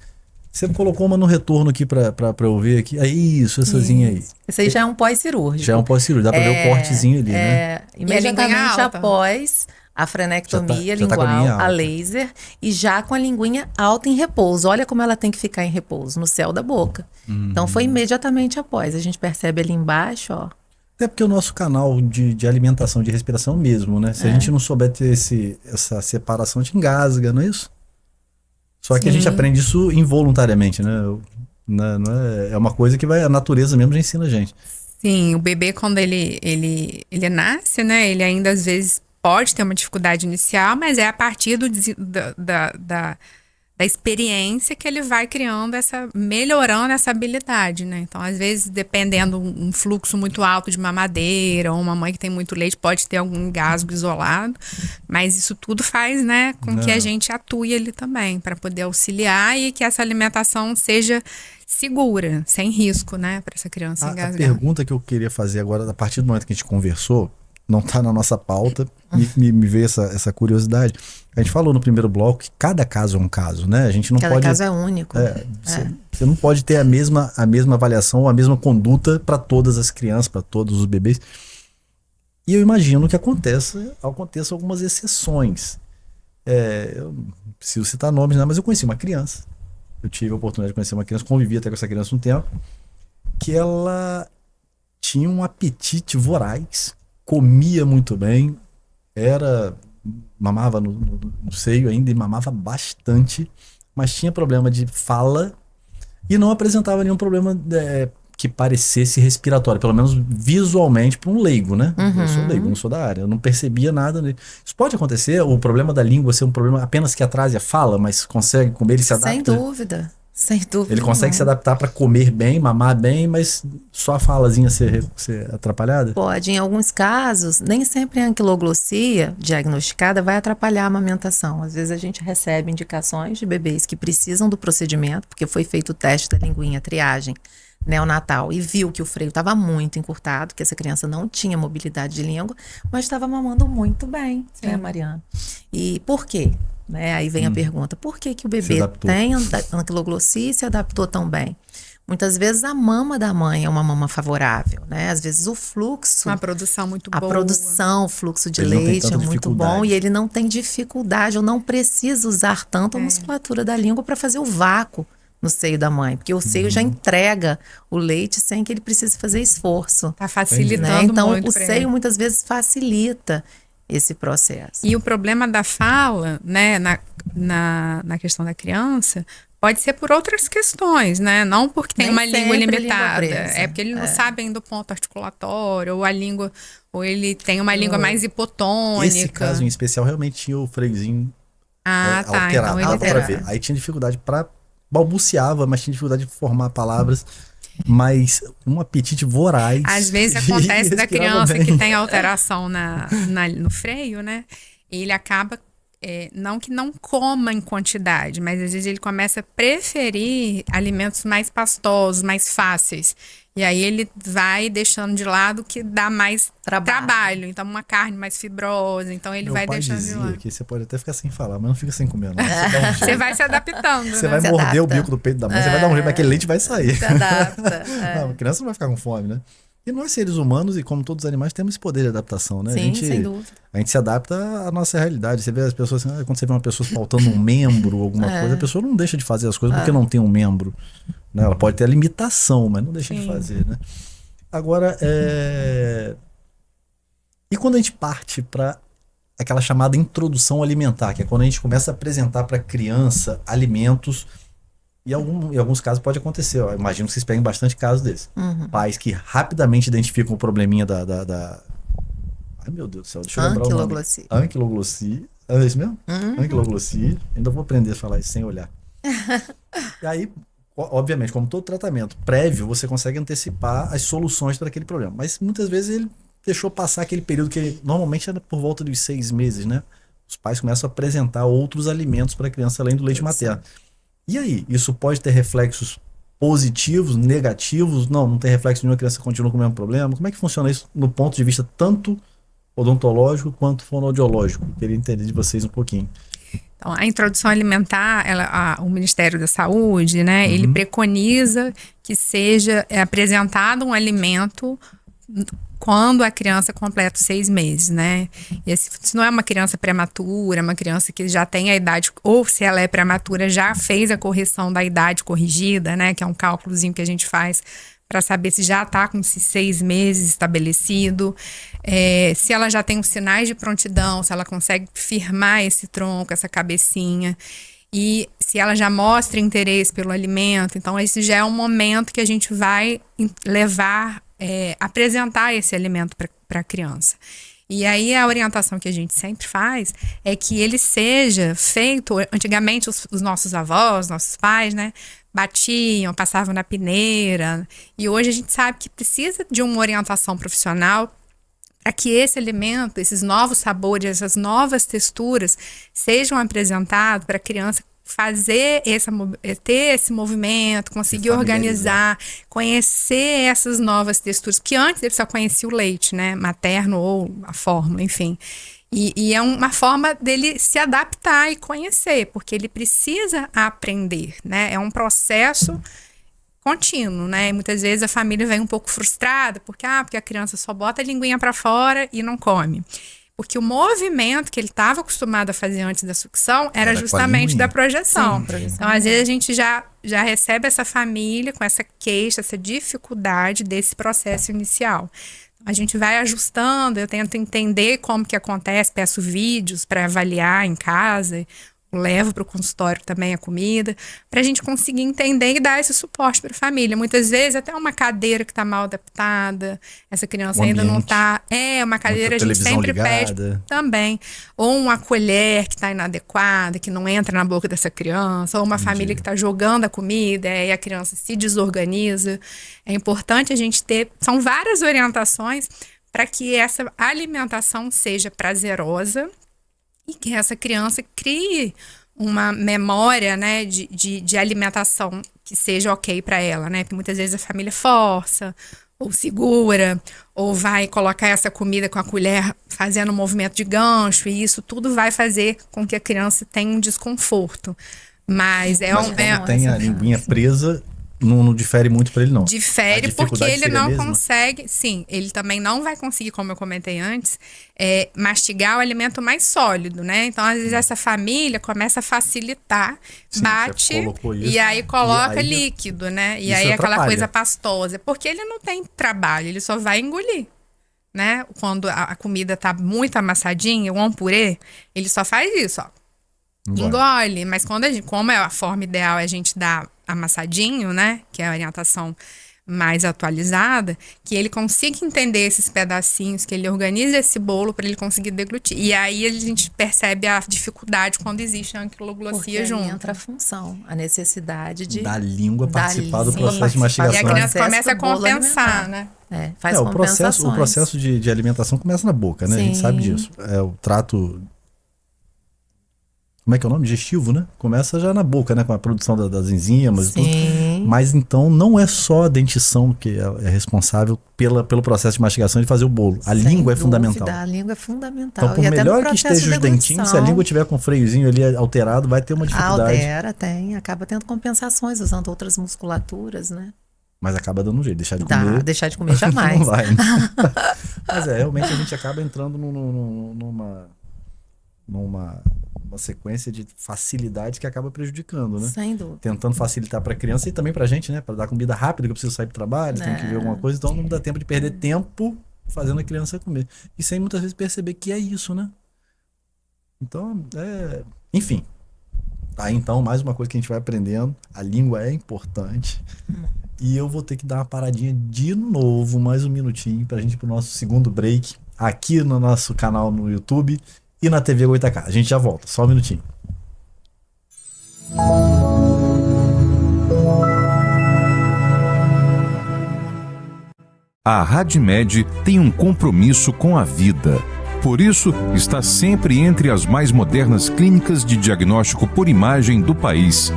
você colocou uma no retorno aqui para eu ver aqui. É isso,essazinha aí. Esse aí já é um pós-cirúrgico. Já é um pós-cirúrgico, dá para ver o cortezinho ali, né? Imediatamente linguinha alta. após a frenectomia Já tá com a lingual, linguinha a alta. laser, e já com a linguinha alta em repouso. Olha como ela tem que ficar em repouso, no céu da boca. Então foi imediatamente após. A gente percebe ali embaixo, ó. Até porque o nosso canal de alimentação, de respiração mesmo, né? Se a gente não souber ter essa separação, a gente engasga, não é isso? Só que a gente aprende isso involuntariamente, né? Não é uma coisa que a natureza mesmo já ensina a gente. Sim, o bebê quando ele nasce, né, ele ainda às vezes pode ter uma dificuldade inicial, mas é a partir da experiência que ele vai melhorando essa habilidade, né? Então, às vezes, dependendo um fluxo muito alto de mamadeira, ou uma mãe que tem muito leite pode ter algum engasgo isolado, mas isso tudo faz, né, com que a gente atue ali também, para poder auxiliar e que essa alimentação seja segura, sem risco, né, para essa criança A engasgar. pergunta que eu queria fazer agora, a partir do momento que a gente conversou, não está na nossa pauta, me veio essa curiosidade. A gente falou no primeiro bloco que cada caso é um caso, né? A gente não Cada pode. caso é único. Você não pode ter a mesma avaliação ou a mesma conduta para todas as crianças, para todos os bebês. E eu imagino que aconteça algumas exceções. Eu não preciso citar nomes, né? Mas eu conheci uma criança. Eu tive a oportunidade de conhecer uma criança, convivi até com essa criança um tempo, que ela tinha um apetite voraz, comia muito bem, mamava no seio ainda e mamava bastante, mas tinha problema de fala e não apresentava nenhum problema que parecesse respiratório, pelo menos visualmente para um leigo, né? Eu sou leigo, não sou da área, eu não percebia nada. Isso pode acontecer, o problema da língua ser um problema apenas que atrase a fala, mas consegue comer, ele se adapta. Sem dúvida. Sem dúvida. Ele consegue se adaptar para comer bem, mamar bem, mas só a falazinha ser atrapalhada? Pode, em alguns casos, nem sempre a anquiloglossia diagnosticada vai atrapalhar a amamentação. Às vezes a gente recebe indicações de bebês que precisam do procedimento, porque foi feito o teste da linguinha, a triagem, neonatal e viu que o freio estava muito encurtado, que essa criança não tinha mobilidade de língua, mas estava mamando muito bem, né, Mariana? E por quê? Né? Aí vem a pergunta, por que que o bebê tem anquiloglossia e se adaptou tão bem? Muitas vezes a mama da mãe é uma mama favorável, né? Às vezes o fluxo... Uma produção muito boa. A produção, o fluxo de Ele não tem leite é tanta muito bom e ele não tem dificuldade, ou não precisa usar tanto a musculatura da língua para fazer o vácuo no seio da mãe, porque o seio já entrega o leite sem que ele precise fazer esforço. Tá facilitando né? Então, muito o seio muitas vezes facilita esse processo. E o problema da fala, né, na questão da criança, pode ser por outras questões, né? Não porque tem Nem uma língua sempre limitada. língua presa. É porque ele não sabe ainda o ponto articulatório, ou a língua, ou ele tem uma língua mais hipotônica. Esse caso em especial realmente tinha o freiozinho Tá. alterado. Então Dava pra ver. Aí tinha dificuldade para balbuciava, mas tinha dificuldade de formar palavras. Mas um apetite voraz. Às vezes acontece da criança que tem alteração no freio, né? Ele acaba, não que não coma em quantidade, mas às vezes ele começa a preferir alimentos mais pastosos, mais fáceis. E aí ele vai deixando de lado o que dá mais trabalho. Então, uma carne mais fibrosa. Então, ele vai deixando de lado. Que você pode até ficar sem falar, mas não fica sem comer, não. Você vai se adaptando, Você né? vai morder o bico do peito da mãe, você vai dar um jeito, mas aquele leite vai sair. Se adapta. Não, a criança não vai ficar com fome, né? E nós, seres humanos, e como todos os animais, temos esse poder de adaptação, né? Sim, sem dúvida. A gente se adapta à nossa realidade. Você vê as pessoas assim, quando você vê uma pessoa faltando um membro ou alguma coisa, a pessoa não deixa de fazer as coisas porque não tem um membro. Né? Ela pode ter a limitação, mas não deixa de fazer, né? Agora, e quando a gente parte para aquela chamada introdução alimentar, que é quando a gente começa a apresentar para a criança alimentos, e em alguns casos pode acontecer, eu imagino que vocês peguem bastante casos desses. Pais que rapidamente identificam o probleminha ai meu Deus do céu, deixa eu lembrar o nome. Anquiloglossia. É isso mesmo? Anquiloglossia. Ainda vou aprender a falar isso sem olhar. E aí, obviamente, como todo tratamento prévio, você consegue antecipar as soluções para aquele problema. Mas muitas vezes ele deixou passar aquele período que normalmente era por volta dos 6 meses, né? Os pais começam a apresentar outros alimentos para a criança além do leite materno. E aí, isso pode ter reflexos positivos, negativos? Não tem reflexo nenhum, a criança continua com o mesmo problema? Como é que funciona isso no ponto de vista tanto odontológico quanto fonoaudiológico? Queria entender de vocês um pouquinho. Então, a introdução alimentar, o Ministério da Saúde, né, ele preconiza que seja apresentado um alimento quando a criança completa os 6 meses, né? E se não é uma criança prematura, é uma criança que já tem a idade, ou se ela é prematura, já fez a correção da idade corrigida, né? Que é um cálculozinho que a gente faz para saber se já está com esses 6 meses estabelecido, se ela já tem os sinais de prontidão, se ela consegue firmar esse tronco, essa cabecinha, e se ela já mostra interesse pelo alimento. Então, esse já é um momento que a gente vai levar, apresentar esse alimento para a criança. E aí a orientação que a gente sempre faz é que ele seja feito, antigamente os nossos avós, nossos pais, né, batiam, passavam na peneira, e hoje a gente sabe que precisa de uma orientação profissional para que esse alimento, esses novos sabores, essas novas texturas sejam apresentados para a criança fazer ter esse movimento, conseguir organizar, conhecer essas novas texturas, porque antes ele só conhecia o leite, né, materno ou a fórmula, enfim. E é uma forma dele se adaptar e conhecer, porque ele precisa aprender, né, é um processo contínuo, né, e muitas vezes a família vem um pouco frustrada, porque a criança só bota a linguinha para fora e não come. Porque o movimento que ele estava acostumado a fazer antes da sucção era justamente da projeção. Sim, então, às vezes, a gente já recebe essa família com essa queixa, essa dificuldade desse processo inicial. A gente vai ajustando, eu tento entender como que acontece, peço vídeos para avaliar em casa, levo para o consultório também a comida, para a gente conseguir entender e dar esse suporte para a família. Muitas vezes até uma cadeira que está mal adaptada, essa criança ainda não está... uma cadeira a gente sempre pede também. Ou uma colher que está inadequada, que não entra na boca dessa criança, ou uma família que está jogando a comida e a criança se desorganiza. É importante a gente ter... São várias orientações para que essa alimentação seja prazerosa e que essa criança crie uma memória, né, de alimentação que seja ok para ela, né? Porque muitas vezes a família força, ou segura, ou vai colocar essa comida com a colher fazendo um movimento de gancho, e isso tudo vai fazer com que a criança tenha um desconforto. Mas quando tem a linguinha presa, não difere muito para ele, não. Difere porque ele não consegue. Sim, ele também não vai conseguir, como eu comentei antes, mastigar o alimento mais sólido, né? Então, às vezes, essa família começa a facilitar, bate e aí coloca líquido, né? E aí aquela coisa pastosa. Porque ele não tem trabalho, ele só vai engolir. Né? Quando a comida tá muito amassadinha, ou um purê, ele só faz isso, ó. Engole. Mas como a forma ideal é a gente dar amassadinho, né? Que é a orientação mais atualizada, que ele consiga entender esses pedacinhos, que ele organize esse bolo para ele conseguir deglutir. E aí a gente percebe a dificuldade quando existe a anquiloglossia junto. Aí entra a função, a necessidade da língua participar do processo de mastigação. E a criança começa a compensar, né? Faz compensações. O processo de alimentação começa na boca, né? Sim. A gente sabe disso. O trato... Como é que é o nome? Digestivo, né? Começa já na boca, né? Com a produção das enzimas e tudo. Mas então não é só a dentição que é responsável pelo processo de mastigação e de fazer o bolo. A língua é fundamental. A língua é fundamental. Então, por melhor que esteja os dentinhos, se a língua tiver com o freiozinho ali alterado, vai ter uma dificuldade. Acaba tendo compensações, usando outras musculaturas, né? Mas acaba dando um jeito, deixar de comer. Deixar de comer jamais. Não vai, né? Mas realmente a gente acaba entrando numa sequência de facilidades que acaba prejudicando, né? Sem dúvida. Tentando facilitar para a criança e também para a gente, né? Para dar comida rápida, que eu preciso sair para o trabalho, tem que ver alguma coisa, então não dá tempo de perder tempo fazendo a criança comer. E sem muitas vezes perceber que é isso, né? Então, enfim. Tá, então, mais uma coisa que a gente vai aprendendo, a língua é importante. E eu vou ter que dar uma paradinha de novo, mais um minutinho, para a gente ir pro nosso segundo break, aqui no nosso canal no YouTube e na TV Goitacá. A gente já volta, só um minutinho. A RadMed tem um compromisso com a vida. Por isso, está sempre entre as mais modernas clínicas de diagnóstico por imagem do país.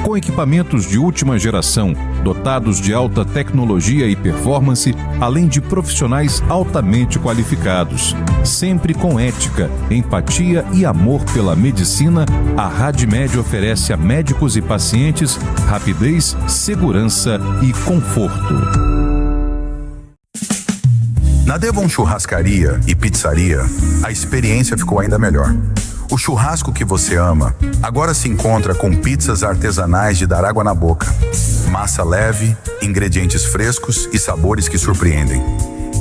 Com equipamentos de última geração, dotados de alta tecnologia e performance, além de profissionais altamente qualificados. Sempre com ética, empatia e amor pela medicina, a RadMed oferece a médicos e pacientes rapidez, segurança e conforto. Na Devon Churrascaria e Pizzaria, a experiência ficou ainda melhor. O churrasco que você ama agora se encontra com pizzas artesanais de dar água na boca. Massa leve, ingredientes frescos e sabores que surpreendem.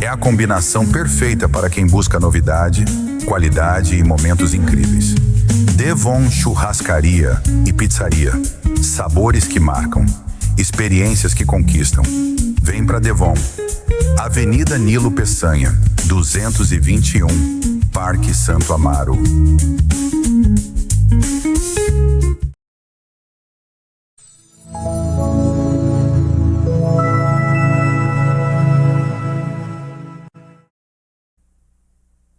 É a combinação perfeita para quem busca novidade, qualidade e momentos incríveis. Devon Churrascaria e Pizzaria. Sabores que marcam. Experiências que conquistam. Vem pra Devon. Avenida Nilo Peçanha, 221, Parque Santo Amaro.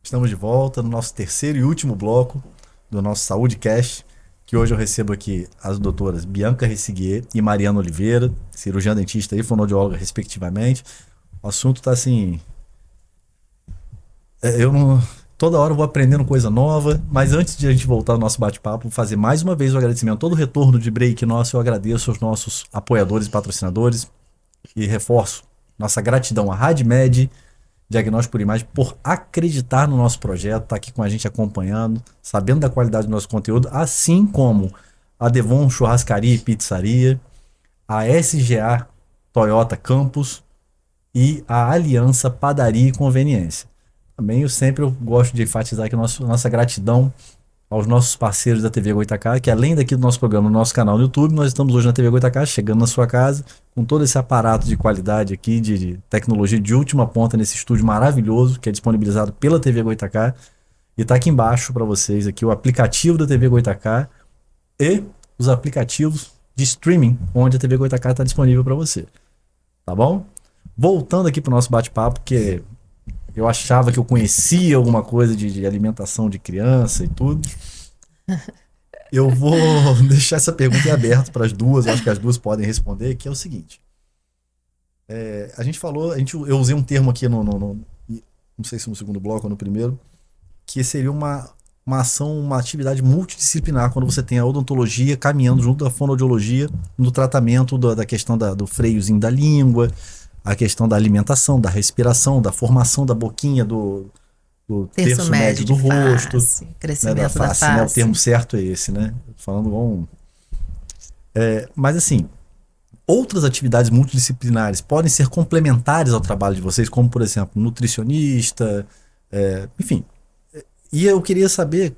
Estamos de volta no nosso terceiro e último bloco do nosso Saúde Cast, que hoje eu recebo aqui as doutoras Bianca Ressiguier e Mariana Oliveira, cirurgiã dentista e fonoaudióloga, respectivamente. O assunto tá assim... Toda hora eu vou aprendendo coisa nova, mas antes de a gente voltar ao nosso bate-papo, vou fazer mais uma vez o agradecimento. Todo o retorno de break nosso, eu agradeço aos nossos apoiadores e patrocinadores e reforço nossa gratidão à RadMed, Diagnóstico por Imagem, por acreditar no nosso projeto, tá aqui com a gente acompanhando, sabendo da qualidade do nosso conteúdo, assim como a Devon Churrascaria e Pizzaria, a SGA Toyota Campus e a Aliança Padaria e Conveniência. Também eu gosto de enfatizar aqui nossa gratidão aos nossos parceiros da TV Goitacá, que além daqui do nosso programa, no nosso canal no YouTube, nós estamos hoje na TV Goitacá, chegando na sua casa, com todo esse aparato de qualidade aqui, de tecnologia de última ponta nesse estúdio maravilhoso, que é disponibilizado pela TV Goitacá. E está aqui embaixo para vocês aqui o aplicativo da TV Goitacá e os aplicativos de streaming, onde a TV Goitacá está disponível para você. Tá bom? Voltando aqui para o nosso bate-papo, que eu achava que eu conhecia alguma coisa de alimentação de criança e tudo. Eu vou deixar essa pergunta aberta para as duas, eu acho que as duas podem responder, que é o seguinte. A gente falou, eu usei um termo aqui não sei se no segundo bloco ou no primeiro, que seria uma ação, uma atividade multidisciplinar, quando você tem a odontologia caminhando junto da fonoaudiologia no tratamento da questão do freiozinho da língua, a questão da alimentação, da respiração, da formação da boquinha, do terço médio do rosto, crescimento né, da face, né? O termo certo é esse, né? Falando igual mas assim, outras atividades multidisciplinares podem ser complementares ao trabalho de vocês, como por exemplo, nutricionista, enfim. E eu queria saber,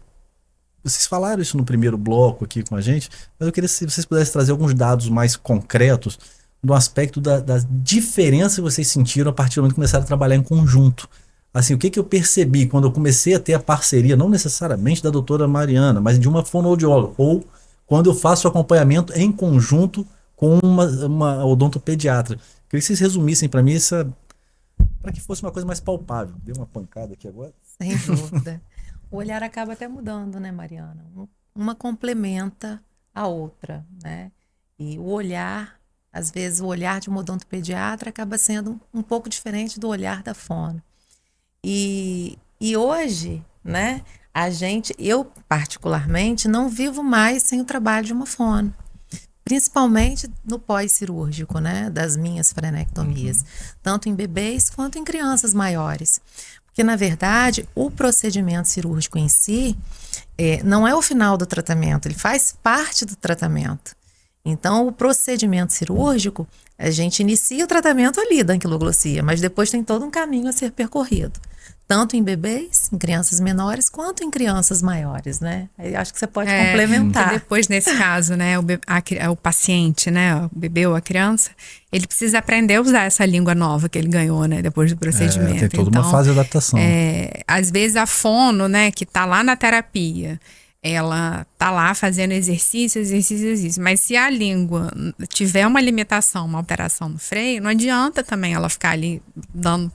vocês falaram isso no primeiro bloco aqui com a gente, mas eu queria se vocês pudessem trazer alguns dados mais concretos no aspecto da diferença que vocês sentiram a partir do momento que começaram a trabalhar em conjunto. Assim, o que eu percebi quando eu comecei a ter a parceria, não necessariamente da doutora Mariana, mas de uma fonoaudióloga, ou quando eu faço acompanhamento em conjunto com uma odontopediatra. Queria que vocês resumissem para mim para que fosse uma coisa mais palpável. Deu uma pancada aqui agora. Sem dúvida. O olhar acaba até mudando, né, Mariana? Uma complementa a outra, né? E o olhar, às vezes o olhar de uma odontopediatra acaba sendo um pouco diferente do olhar da fono. E hoje, né, eu particularmente não vivo mais sem o trabalho de uma fono. Principalmente no pós-cirúrgico, né, das minhas frenectomias, tanto em bebês quanto em crianças maiores. Porque, na verdade, o procedimento cirúrgico em si não é o final do tratamento, ele faz parte do tratamento. Então, o procedimento cirúrgico, a gente inicia o tratamento ali da anquiloglossia, mas depois tem todo um caminho a ser percorrido. Tanto em bebês, em crianças menores, quanto em crianças maiores, né? Aí acho que você pode complementar. Depois, nesse caso, né, o paciente, né, o bebê ou a criança, ele precisa aprender a usar essa língua nova que ele ganhou, né, depois do procedimento. Tem toda uma fase de adaptação. Às vezes a fono, né, que tá lá na terapia, ela tá lá fazendo exercício, mas se a língua tiver uma limitação, uma alteração no freio, não adianta também ela ficar ali dando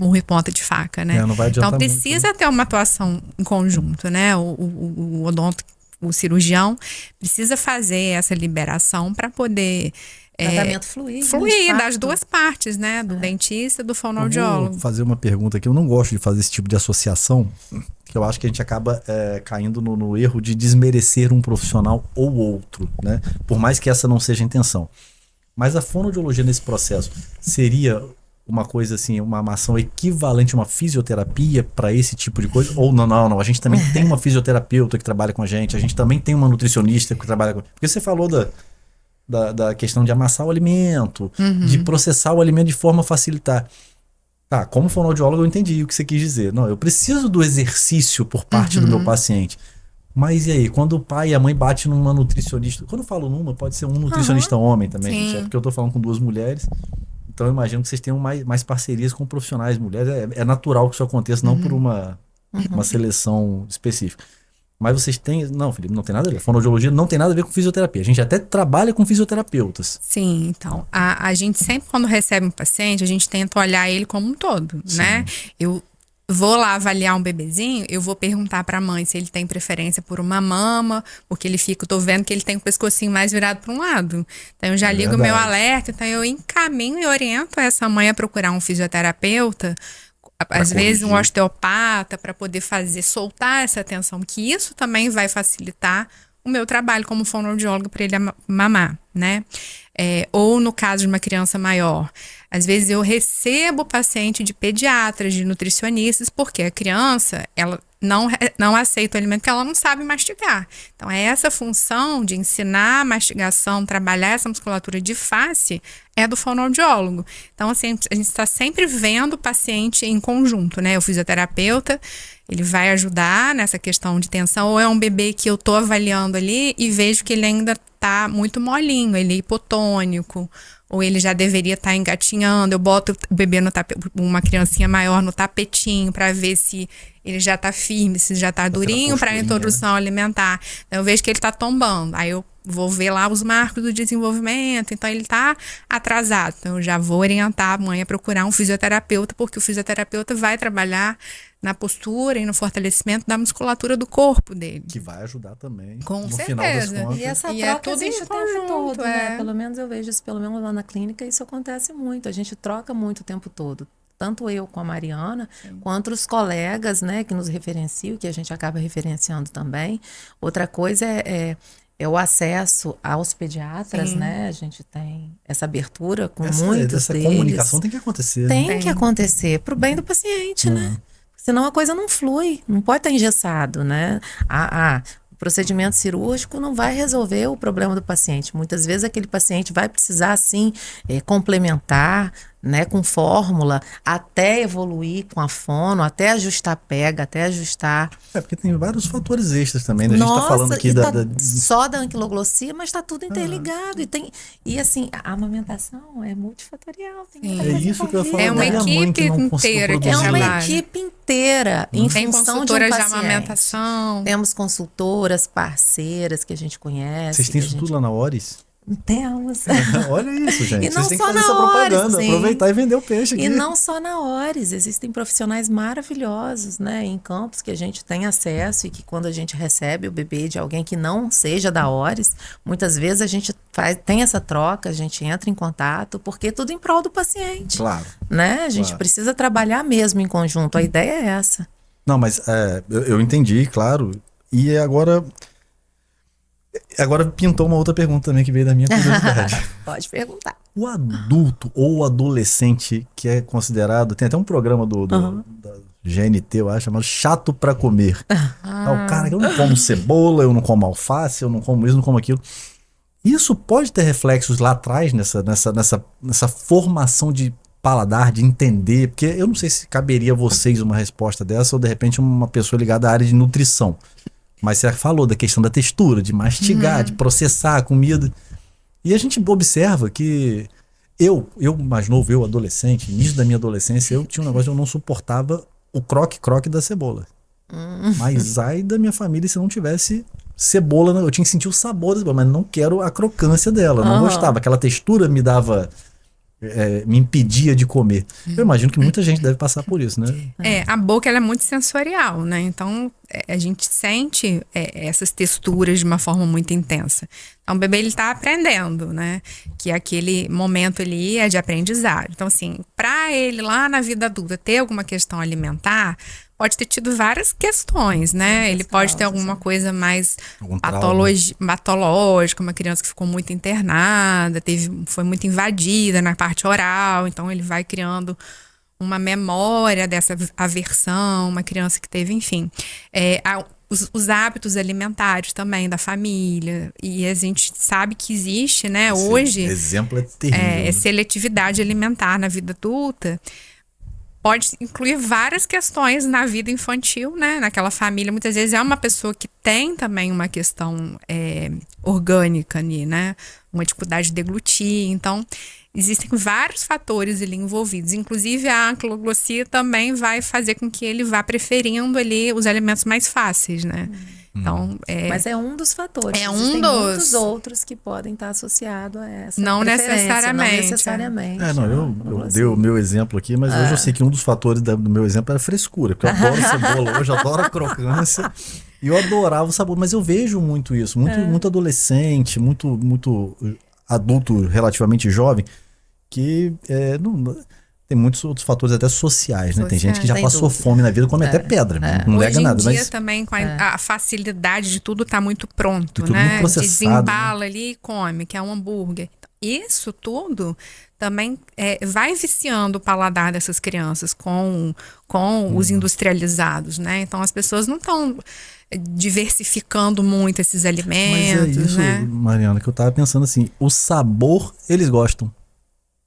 murro e ponta de faca, né? Não vai adiantar então precisa muito, né? ter uma atuação em conjunto, né? O odonto, o cirurgião precisa fazer essa liberação para poder tratamento fluir das duas partes, né? Do dentista e do fonoaudiólogo. Vou fazer uma pergunta aqui. Eu não gosto de fazer esse tipo de associação, que eu acho que a gente acaba caindo no erro de desmerecer um profissional ou outro, né? Por mais que essa não seja a intenção. Mas a fonoaudiologia nesse processo seria uma coisa assim, uma ação equivalente a uma fisioterapia para esse tipo de coisa? Ou não, a gente também tem uma fisioterapeuta que trabalha com a gente também tem uma nutricionista que trabalha com... Porque você falou da questão de amassar o alimento, de processar o alimento de forma a facilitar. Tá, como fonoaudiólogo eu entendi o que você quis dizer. Não, eu preciso do exercício por parte do meu paciente. Mas e aí, quando o pai e a mãe batem numa nutricionista... Quando eu falo numa, pode ser um nutricionista homem também, gente. É porque eu tô falando com duas mulheres. Então eu imagino que vocês tenham mais parcerias com profissionais mulheres. É natural que isso aconteça, não por uma seleção específica. Mas vocês têm... Não, Felipe, não tem nada a ver. Fonoaudiologia não tem nada a ver com fisioterapia. A gente até trabalha com fisioterapeutas. Sim, então. A gente sempre, quando recebe um paciente, a gente tenta olhar ele como um todo, né? Eu vou lá avaliar um bebezinho, eu vou perguntar para a mãe se ele tem preferência por uma mama, porque tô vendo que ele tem o pescocinho mais virado para um lado. Então eu já ligo o meu alerta, então eu encaminho e oriento essa mãe a procurar um fisioterapeuta, às vezes um osteopata, para poder soltar essa tensão, que isso também vai facilitar o meu trabalho como fonoaudiólogo para ele mamar, né? Ou no caso de uma criança maior, às vezes eu recebo paciente de pediatras, de nutricionistas, porque a criança, ela não aceita o alimento que ela não sabe mastigar. Então, essa função de ensinar a mastigação, trabalhar essa musculatura de face, é do fonoaudiólogo. Então, assim, a gente está sempre vendo o paciente em conjunto, né? O fisioterapeuta, ele vai ajudar nessa questão de tensão, ou é um bebê que eu estou avaliando ali e vejo que ele ainda está muito molinho, ele é hipotônico, ou ele já deveria estar engatinhando, eu boto o bebê uma criancinha maior no tapetinho para ver se ele já está firme, se já está durinho para a introdução alimentar. Então, eu vejo que ele está tombando, aí eu vou ver lá os marcos do desenvolvimento, então ele está atrasado. Então, eu já vou orientar a mãe a procurar um fisioterapeuta, porque o fisioterapeuta vai trabalhar na postura e no fortalecimento da musculatura do corpo dele. Que vai ajudar também. Com no certeza. final das contas. E essa E é troca tudo em existe o tempo conjunto, todo, né? é. Pelo menos eu vejo isso, pelo menos lá na clínica, isso acontece muito. A gente troca muito o tempo todo. Tanto eu com a Mariana, quanto os colegas, né, que nos referenciam, que a gente acaba referenciando também. Outra coisa é o acesso aos pediatras, Sim. né? A gente tem essa abertura com Essa muitos deles. comunicação tem que acontecer. Tem né? que acontecer pro bem do paciente, né? Senão a coisa não flui, não pode estar engessado, né? O procedimento cirúrgico não vai resolver o problema do paciente. Muitas vezes aquele paciente vai precisar, sim, complementar, né, com fórmula, até evoluir com a fono, até ajustar pega, até ajustar... Porque tem vários fatores extras também, né? A gente tá falando aqui só da anquiloglossia, mas está tudo interligado. E assim, a amamentação é multifatorial. Tem muita coisa isso que eu ia falar. É uma da minha mãe que equipe não conseguiu inteira que É produzir. uma trabalha. equipe inteira em Tem função de um consultoras de paciente. amamentação. Temos consultoras, parceiras que a gente conhece. Vocês têm que a isso gente... tudo lá na Oris? Temos. Olha isso, gente. E não Vocês têm que só fazer na essa propaganda, Oris, sim. aproveitar e vender o peixe aqui. E não só na Oris, existem profissionais maravilhosos, né, em campos que a gente tem acesso e que quando a gente recebe o bebê de alguém que não seja da Oris, muitas vezes a gente tem essa troca, a gente entra em contato, porque é tudo em prol do paciente. Claro. Né? A gente Claro. precisa trabalhar mesmo em conjunto, a ideia é essa. Não, mas eu entendi, claro. E agora pintou uma outra pergunta também que veio da minha curiosidade. Pode perguntar. O adulto ou o adolescente que é considerado... Tem até um programa da GNT, eu acho, chamado Chato pra Comer. O cara que eu não como cebola, eu não como alface, eu não como isso, não como aquilo. Isso pode ter reflexos lá atrás nessa formação de paladar, de entender, porque eu não sei se caberia a vocês uma resposta dessa ou de repente uma pessoa ligada à área de nutrição. Mas você falou da questão da textura, de mastigar, de processar a comida. E a gente observa que eu mais novo, eu adolescente, início da minha adolescência, eu tinha um negócio que eu não suportava o croque-croque da cebola. Mas ai da minha família se não tivesse cebola, eu tinha que sentir o sabor da cebola, mas não quero a crocância dela, não gostava. Aquela textura me dava... me impedia de comer. Eu imagino que muita gente deve passar por isso, né? A boca ela é muito sensorial, né? Então, a gente sente essas texturas de uma forma muito intensa. Então, o bebê, ele tá aprendendo, né? Que aquele momento ali é de aprendizado. Então, assim, para ele lá na vida adulta ter alguma questão alimentar, pode ter tido várias questões, né? Ele pode ter alguma coisa mais patológica, uma criança que ficou muito internada, foi muito invadida na parte oral, então ele vai criando uma memória dessa aversão, uma criança que teve, enfim. Os hábitos alimentares também da família, e a gente sabe que existe, né, hoje... exemplo é terrível. Seletividade alimentar na vida adulta. Pode incluir várias questões na vida infantil, né? Naquela família, muitas vezes é uma pessoa que tem também uma questão orgânica ali, né? Uma dificuldade de deglutir. Então, existem vários fatores ali envolvidos. Inclusive, a anquiloglossia também vai fazer com que ele vá preferindo ali os alimentos mais fáceis, né? Então, Mas é um dos fatores. É Existem um muitos outros que podem estar associados a essa Não preferência, necessariamente. Não necessariamente. Eu dei o meu exemplo aqui, mas hoje eu sei que um dos fatores do meu exemplo era frescura, porque eu adoro cebola, hoje eu adoro a crocância. E eu adorava o sabor, mas eu vejo muito isso, muito adolescente, muito adulto relativamente jovem, que tem muitos outros fatores até sociais, né? Tem gente que já Sem passou dúvida. fome na vida, come até pedra, não nega nada. Hoje em dia Mas também, com a facilidade de tudo tá muito pronto, tudo né? muito processado, Desembala ali e come, que é um hambúrguer. Isso tudo também vai viciando o paladar dessas crianças com os industrializados, né? Então as pessoas não estão diversificando muito esses alimentos, mas é isso, né? Mariana, que eu tava pensando assim, o sabor eles gostam,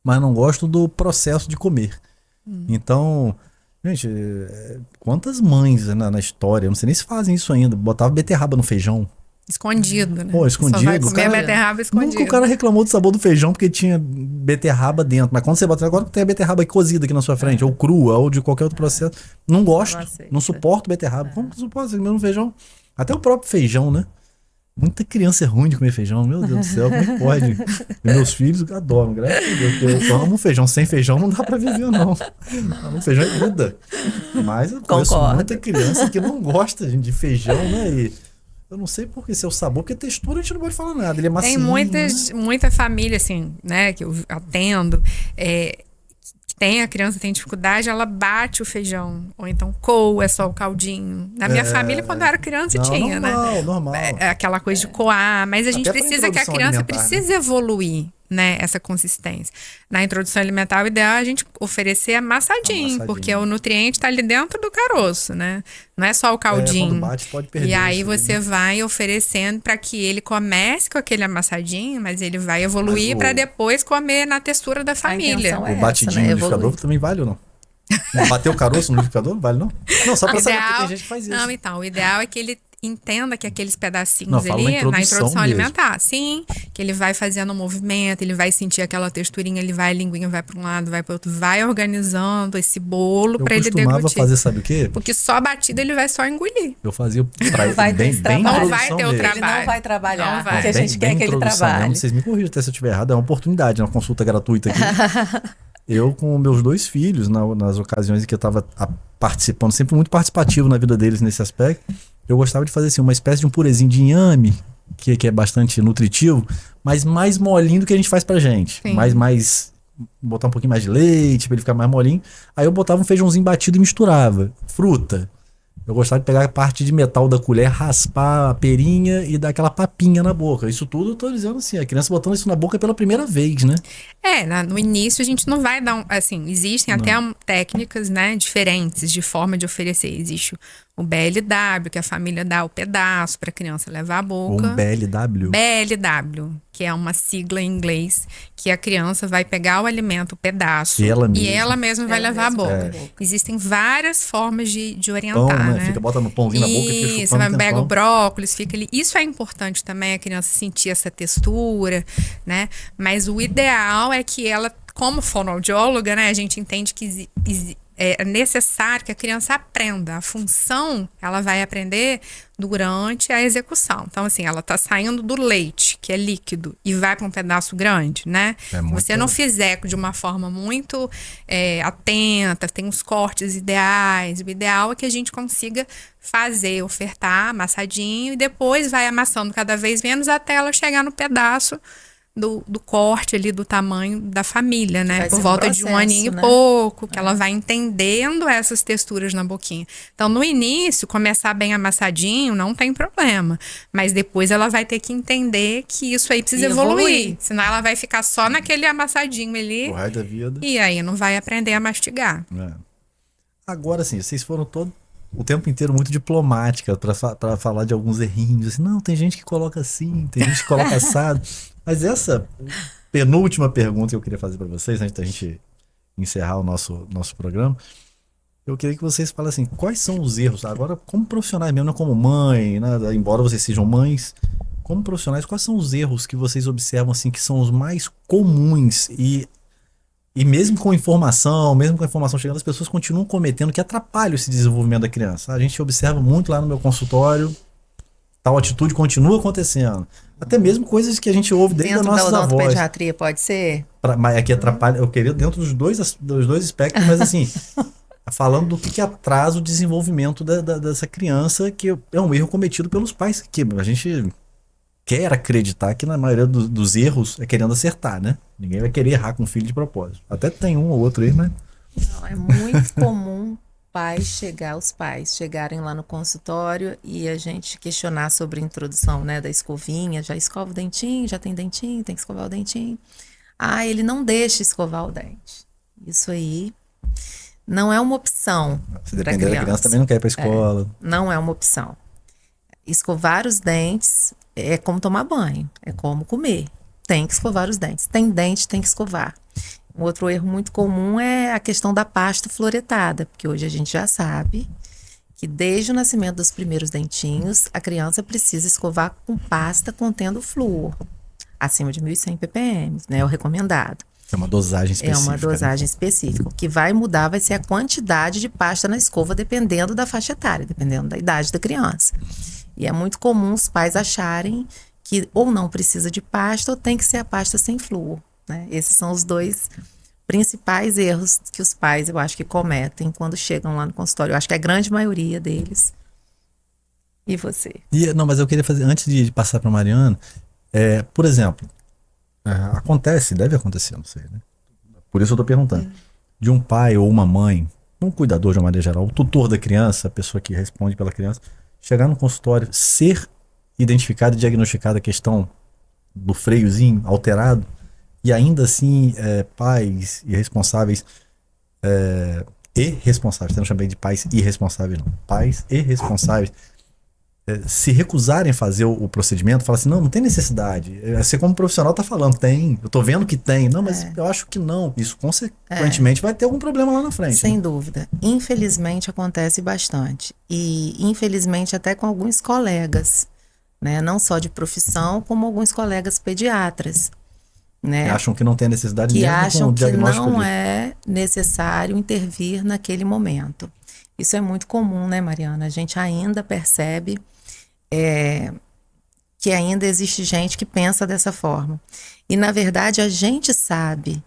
mas não gostam do processo de comer. Então, gente, quantas mães na história, eu não sei nem se fazem isso ainda, botava beterraba no feijão. Escondido, né? Pô, escondido. Só vai o comer cara- beterraba escondido. Nunca o cara reclamou do sabor do feijão porque tinha beterraba dentro. Mas quando você bota agora tem a beterraba aí cozida aqui na sua frente, ou crua, ou de qualquer outro processo. Não gosto, Não aceita. não suporto beterraba. Como que suporta? Você comeu no feijão? Até o próprio feijão, né? Muita criança é ruim de comer feijão, meu Deus do céu, como é que pode? E meus filhos adoram, graças a Deus, porque eu amo feijão. Sem feijão não dá pra viver, não. O feijão é vida. Mas eu conheço muita criança que não gosta, gente, de feijão, né? E eu não sei por que seu sabor, porque textura a gente não pode falar nada. Ele é macio. Tem muita família, assim, né, que eu atendo, a criança tem dificuldade, ela bate o feijão. Ou então coa, é só o caldinho. Na minha família, quando eu era criança, tinha, normal, né? Normal. Aquela coisa de coar. Mas a gente precisa que a criança precisa evoluir, né? Essa consistência. Na introdução alimentar, o ideal é a gente oferecer amassadinho, porque o nutriente está ali dentro do caroço, né? Não é só o caldinho. Quando bate, pode perder. E aí você vai oferecendo para que ele comece com aquele amassadinho, mas ele vai evoluir para depois comer na textura da família. O batidinho no liquidificador também vale ou não? Bater o caroço no liquidificador vale não? Não, só para saber, porque tem gente que faz isso. Não, então, o ideal é que ele entenda que aqueles pedacinhos ali na introdução alimentar, sim, que ele vai fazendo um movimento, ele vai sentir aquela texturinha, a linguinha vai para um lado, vai para outro, vai organizando esse bolo para ele deglutir. Eu costumava fazer, sabe o quê? Porque só batida ele vai só engolir. Eu fazia não vai ter bem não vai ter o trabalho. Ele não vai trabalhar, não vai. porque a gente quer que ele trabalhe. Vocês me corrijam até se eu estiver errado, é uma oportunidade, uma consulta gratuita aqui. Eu, com meus 2 filhos, nas ocasiões em que eu estava participando, sempre muito participativo na vida deles nesse aspecto, eu gostava de fazer assim, uma espécie de um purezinho de inhame, que é bastante nutritivo, mas mais molinho do que a gente faz pra gente. Botar um pouquinho mais de leite, pra ele ficar mais molinho. Aí eu botava um feijãozinho batido e misturava. Fruta. Eu gostava de pegar a parte de metal da colher, raspar a perinha e dar aquela papinha na boca. Isso tudo eu tô dizendo assim, a criança botando isso na boca pela primeira vez, né? No início a gente não vai dar assim, existem até técnicas, né, diferentes de forma de oferecer. Existe o BLW, que a família dá o pedaço para a criança levar à boca. Um BLW? BLW, que é uma sigla em inglês, que a criança vai pegar o alimento, o pedaço, e ela mesma vai levar à boca. Existem várias formas de orientar, pão, né? Bota no pãozinho na boca e fica chupando. Você pega o brócolis, fica ali. Isso é importante também, a criança sentir essa textura, né? Mas o ideal é que ela, como fonoaudióloga, né, a gente entende que é necessário que a criança aprenda. A função, ela vai aprender durante a execução. Então, assim, ela tá saindo do leite, que é líquido, e vai para um pedaço grande, né? Se você não fizer de uma forma muito atenta, tem uns cortes ideais, o ideal é que a gente consiga ofertar amassadinho, e depois vai amassando cada vez menos até ela chegar no pedaço do corte ali, do tamanho da família, né? Por volta de 1 aninho e pouco, que ela vai entendendo essas texturas na boquinha. Então, no início, começar bem amassadinho, não tem problema. Mas depois ela vai ter que entender que isso aí precisa evoluir. Senão ela vai ficar só naquele amassadinho ali. O raio da vida. E aí não vai aprender a mastigar. Agora, sim, vocês foram o tempo inteiro muito diplomática para falar de alguns errinhos. Assim, não, tem gente que coloca assim, tem gente que coloca assado. Mas essa penúltima pergunta que eu queria fazer para vocês, antes da gente encerrar o nosso programa, eu queria que vocês falassem quais são os erros, agora como profissionais mesmo, não como mãe, né, embora vocês sejam mães, como profissionais, quais são os erros que vocês observam assim, que são os mais comuns e mesmo com a informação chegando, as pessoas continuam cometendo, que atrapalham esse desenvolvimento da criança. A gente observa muito lá no meu consultório, tal atitude continua acontecendo. Até mesmo coisas que a gente ouve desde as nossas avós. Dentro da odontopediatria pode ser? Mas aqui atrapalha, eu queria dentro dos dois espectros, mas assim, falando do que atrasa o desenvolvimento dessa criança, que é um erro cometido pelos pais, que a gente quer acreditar que na maioria dos erros é querendo acertar, né? Ninguém vai querer errar com o filho de propósito. Até tem um ou outro aí, mas... Não, é muito comum os pais chegarem lá no consultório e a gente questionar sobre a introdução, né, da escovinha. Já escova o dentinho, já tem dentinho, tem que escovar o dentinho. Ele não deixa escovar o dente. Isso aí não é uma opção. Se depender da criança, também não quer ir para a escola. Não é uma opção. Escovar os dentes é como tomar banho, é como comer. Tem que escovar os dentes. Tem dente, tem que escovar. Um outro erro muito comum é a questão da pasta fluoretada, porque hoje a gente já sabe que desde o nascimento dos primeiros dentinhos, a criança precisa escovar com pasta contendo flúor, acima de 1.100 ppm, né? É o recomendado. É uma dosagem específica. É uma dosagem específica. O que vai mudar vai ser a quantidade de pasta na escova, dependendo da faixa etária, dependendo da idade da criança. E é muito comum os pais acharem que ou não precisa de pasta ou tem que ser a pasta sem flúor, né? Esses são os dois principais erros que os pais, eu acho, que cometem quando chegam lá no consultório. Eu acho que a grande maioria deles. E você? Não, mas eu queria fazer, antes de passar para Mariana, por exemplo, deve acontecer, não sei, né? Por isso eu tô perguntando. De um pai ou uma mãe, um cuidador de uma maneira geral, o tutor da criança, a pessoa que responde pela criança, chegar no consultório, ser identificada e diagnosticada a questão do freiozinho alterado, e ainda assim pais irresponsáveis e responsáveis, eu não chamei de pais irresponsáveis não, pais e responsáveis se recusarem a fazer o procedimento, falar assim, não tem necessidade, você como profissional tá falando, tem, eu tô vendo que tem, não, mas eu acho que não, isso consequentemente vai ter algum problema lá na frente. Sem dúvida, infelizmente acontece bastante, e infelizmente até com alguns colegas, né, não só de profissão, como alguns colegas pediatras, né, que acham que não tem necessidade que mesmo acham com o que diagnóstico não ali. é necessário intervir naquele momento. Isso é muito comum, né, Mariana? A gente ainda percebe que ainda existe gente que pensa dessa forma. E, na verdade, a gente sabe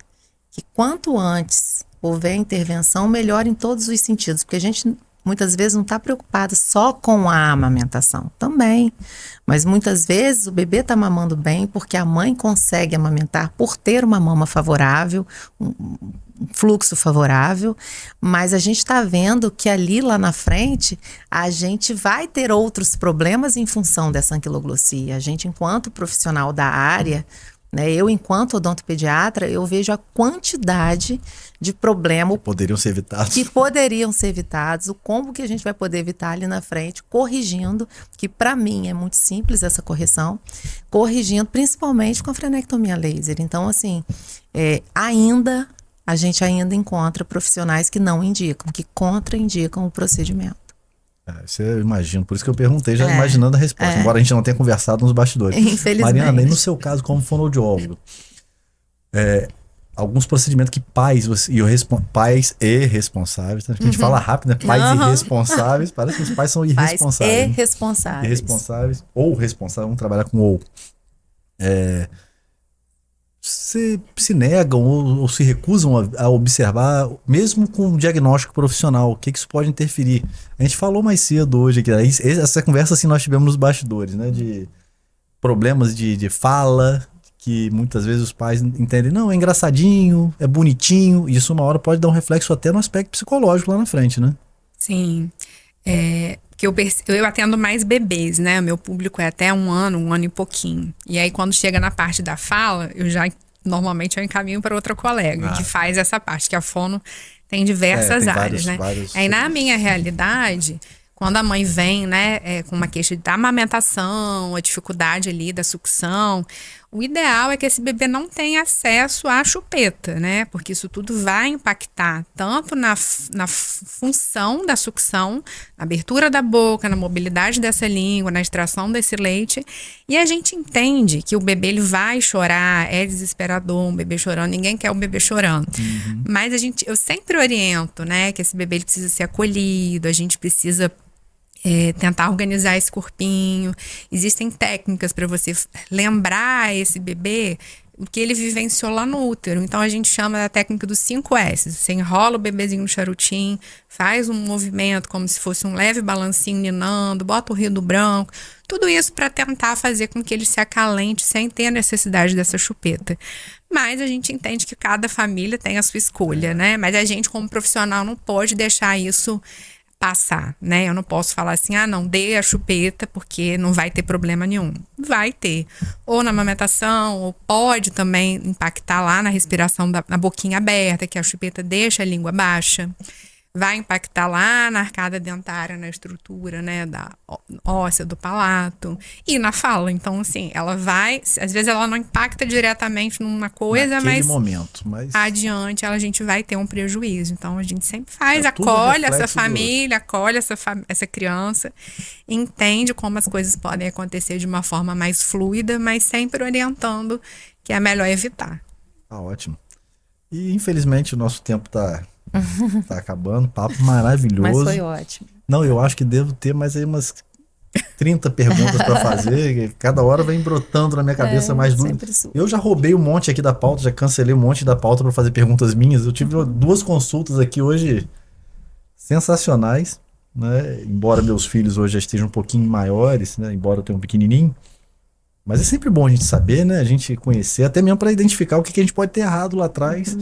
que quanto antes houver intervenção, melhor em todos os sentidos, porque a gente muitas vezes não está preocupado só com a amamentação, também. Mas muitas vezes o bebê está mamando bem porque a mãe consegue amamentar por ter uma mama favorável, um fluxo favorável, mas a gente está vendo que ali lá na frente a gente vai ter outros problemas em função dessa anquiloglossia. A gente, enquanto profissional da área, né, eu enquanto odontopediatra, eu vejo a quantidade de problemas Que poderiam ser evitados, o como que a gente vai poder evitar ali na frente, corrigindo, que para mim é muito simples essa correção, corrigindo principalmente com a frenectomia laser. Então, assim, a gente ainda encontra profissionais que não indicam, que contraindicam o procedimento. Isso eu imagino, por isso que eu perguntei, já imaginando a resposta, embora a gente não tenha conversado nos bastidores. Infelizmente. Mariana, e no seu caso como fonoaudiólogo, alguns procedimentos que pais e responsáveis, a gente fala rápido, né? Pais irresponsáveis, parece que os pais são irresponsáveis. Pais irresponsáveis. Irresponsáveis ou responsáveis, vamos trabalhar com ou. Se negam ou se recusam a observar, mesmo com um diagnóstico profissional, o que isso pode interferir? A gente falou mais cedo hoje aqui, essa conversa assim nós tivemos nos bastidores, né, de problemas de fala, que muitas vezes os pais entendem, não, é engraçadinho, é bonitinho, e isso uma hora pode dar um reflexo até no aspecto psicológico lá na frente, né? Sim, porque eu atendo mais bebês, né? O meu público é até um ano e pouquinho. E aí, quando chega na parte da fala, normalmente eu encaminho para outra colega que faz essa parte, que a fono tem diversas tem áreas, né? Aí, na minha realidade, quando a mãe vem, né, com uma queixa da amamentação, a dificuldade ali da sucção, o ideal é que esse bebê não tenha acesso à chupeta, né? Porque isso tudo vai impactar tanto na função da sucção, na abertura da boca, na mobilidade dessa língua, na extração desse leite. E a gente entende que o bebê ele vai chorar, é desesperador um bebê chorando, ninguém quer um bebê chorando. Mas eu sempre oriento, né, que esse bebê ele precisa ser acolhido, a gente precisa tentar organizar esse corpinho. Existem técnicas para você lembrar esse bebê o que ele vivenciou lá no útero. Então a gente chama da técnica dos 5 S. Você enrola o bebezinho no charutinho, faz um movimento como se fosse um leve balancinho ninando, bota o ruído branco, tudo isso para tentar fazer com que ele se acalente sem ter a necessidade dessa chupeta. Mas a gente entende que cada família tem a sua escolha, né? Mas a gente, como profissional, não pode deixar isso passar, né? Eu não posso falar assim, não, dê a chupeta porque não vai ter problema nenhum. Vai ter. Ou na amamentação, ou pode também impactar lá na respiração na boquinha aberta, que a chupeta deixa a língua baixa. Vai impactar lá na arcada dentária, na estrutura, né, da óssea do palato e na fala. Então, assim, ela vai, às vezes ela não impacta diretamente numa coisa, mas adiante a gente vai ter um prejuízo. Então, a gente sempre acolhe essa família, acolhe essa criança, entende como as coisas podem acontecer de uma forma mais fluida, mas sempre orientando que é melhor evitar. Tá ótimo. E, infelizmente, o nosso tempo tá acabando, papo maravilhoso. Mas foi ótimo. Não, eu acho que devo ter mais aí umas 30 perguntas para fazer, cada hora vem brotando na minha cabeça mais dúvidas. Eu já roubei um monte aqui da pauta, já cancelei um monte da pauta para fazer perguntas minhas. Eu tive 2 consultas aqui hoje sensacionais, né? Embora meus filhos hoje já estejam um pouquinho maiores, né? Embora eu tenha um pequenininho. Mas é sempre bom a gente saber, né? A gente conhecer, até mesmo para identificar o que a gente pode ter errado lá atrás.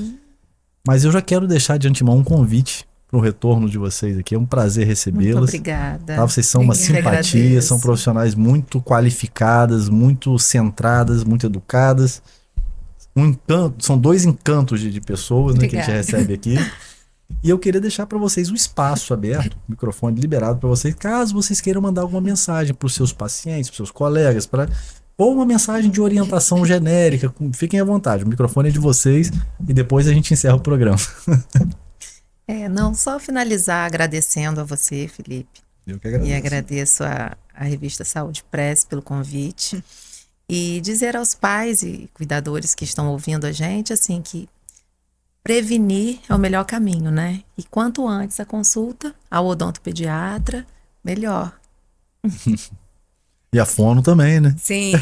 Mas eu já quero deixar de antemão um convite para o retorno de vocês aqui. É um prazer recebê-los. Muito obrigada. Tá? Vocês são uma simpatia, são profissionais muito qualificadas, muito centradas, muito educadas. São 2 encantos de pessoas, né, que a gente recebe aqui. E eu queria deixar para vocês um espaço aberto, o microfone liberado para vocês, caso vocês queiram mandar alguma mensagem para os seus pacientes, para os seus colegas, ou uma mensagem de orientação genérica. Fiquem à vontade, o microfone é de vocês e depois a gente encerra o programa. Não, só finalizar agradecendo a você, Felipe. Eu que agradeço. E agradeço a revista Saúde Press pelo convite. E dizer aos pais e cuidadores que estão ouvindo a gente, assim, que prevenir é o melhor caminho, né? E quanto antes a consulta ao odontopediatra, melhor. E a fono também, né? Sim,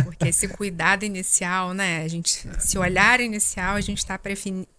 porque esse cuidado inicial, né? Esse olhar inicial, a gente está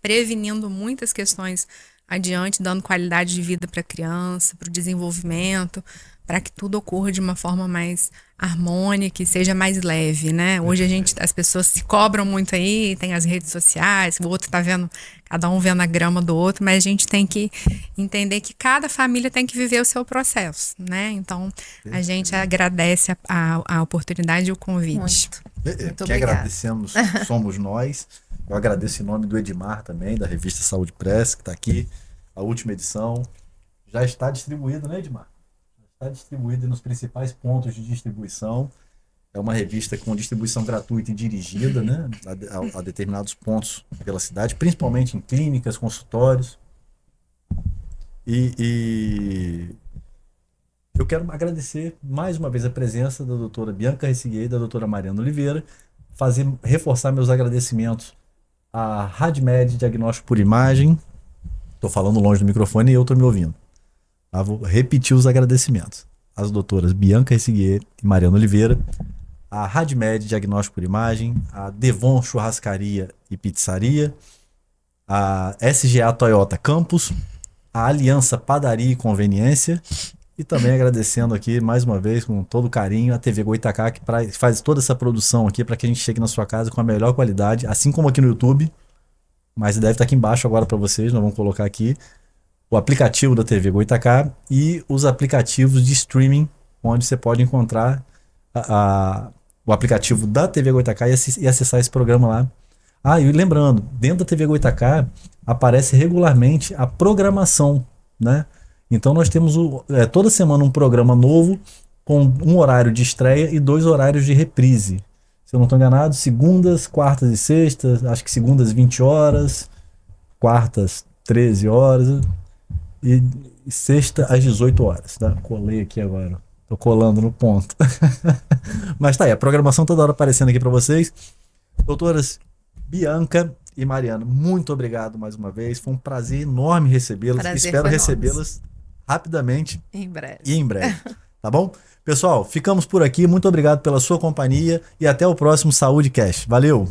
prevenindo muitas questões adiante, dando qualidade de vida para a criança, para o desenvolvimento, para que tudo ocorra de uma forma mais harmônica e seja mais leve, né? Hoje as pessoas se cobram muito aí, tem as redes sociais, o outro tá vendo, cada um vendo a grama do outro, mas a gente tem que entender que cada família tem que viver o seu processo, né? Então, a gente agradece a oportunidade e o convite. Muito que obrigada. Agradecemos, somos nós. Eu agradeço em nome do Edmar também, da revista Saúde Press, que está aqui, a última edição. Já está distribuído, né, Edmar? Está distribuída nos principais pontos de distribuição. É uma revista com distribuição gratuita e dirigida, né, a determinados pontos pela cidade, principalmente em clínicas, consultórios. E eu quero agradecer mais uma vez a presença da doutora Bianca Resiguei e da doutora Mariana Oliveira, reforçar meus agradecimentos à RadMed Diagnóstico por Imagem. Estou falando longe do microfone e eu estou me ouvindo. Vou repetir os agradecimentos. As doutoras Bianca Resiguier e Mariana Oliveira, a RadMed Diagnóstico por Imagem, a Devon Churrascaria e Pizzaria, a SGA Toyota Campus, a Aliança Padaria e Conveniência, e também agradecendo aqui mais uma vez com todo carinho a TV Goitacá, que faz toda essa produção aqui para que a gente chegue na sua casa com a melhor qualidade, assim como aqui no YouTube, mas deve estar aqui embaixo agora para vocês, nós vamos colocar aqui o aplicativo da TV Goitacá e os aplicativos de streaming, onde você pode encontrar o aplicativo da TV Goitacá e acessar esse programa lá. E lembrando, dentro da TV Goitacá aparece regularmente a programação, né? Então nós temos toda semana um programa novo com um horário de estreia e 2 horários de reprise. Se eu não estou enganado, segundas, quartas e sextas, acho que segundas 20 horas, quartas 13 horas... E sexta às 18 horas, tá? Colei aqui agora. Tô colando no ponto. Mas tá aí, a programação toda hora aparecendo aqui para vocês. Doutoras Bianca e Mariana, muito obrigado mais uma vez. Foi um prazer enorme recebê-las. Espero recebê-las rapidamente. Em breve. E em breve. Tá bom? Pessoal, ficamos por aqui. Muito obrigado pela sua companhia e até o próximo Saúde Cast. Valeu!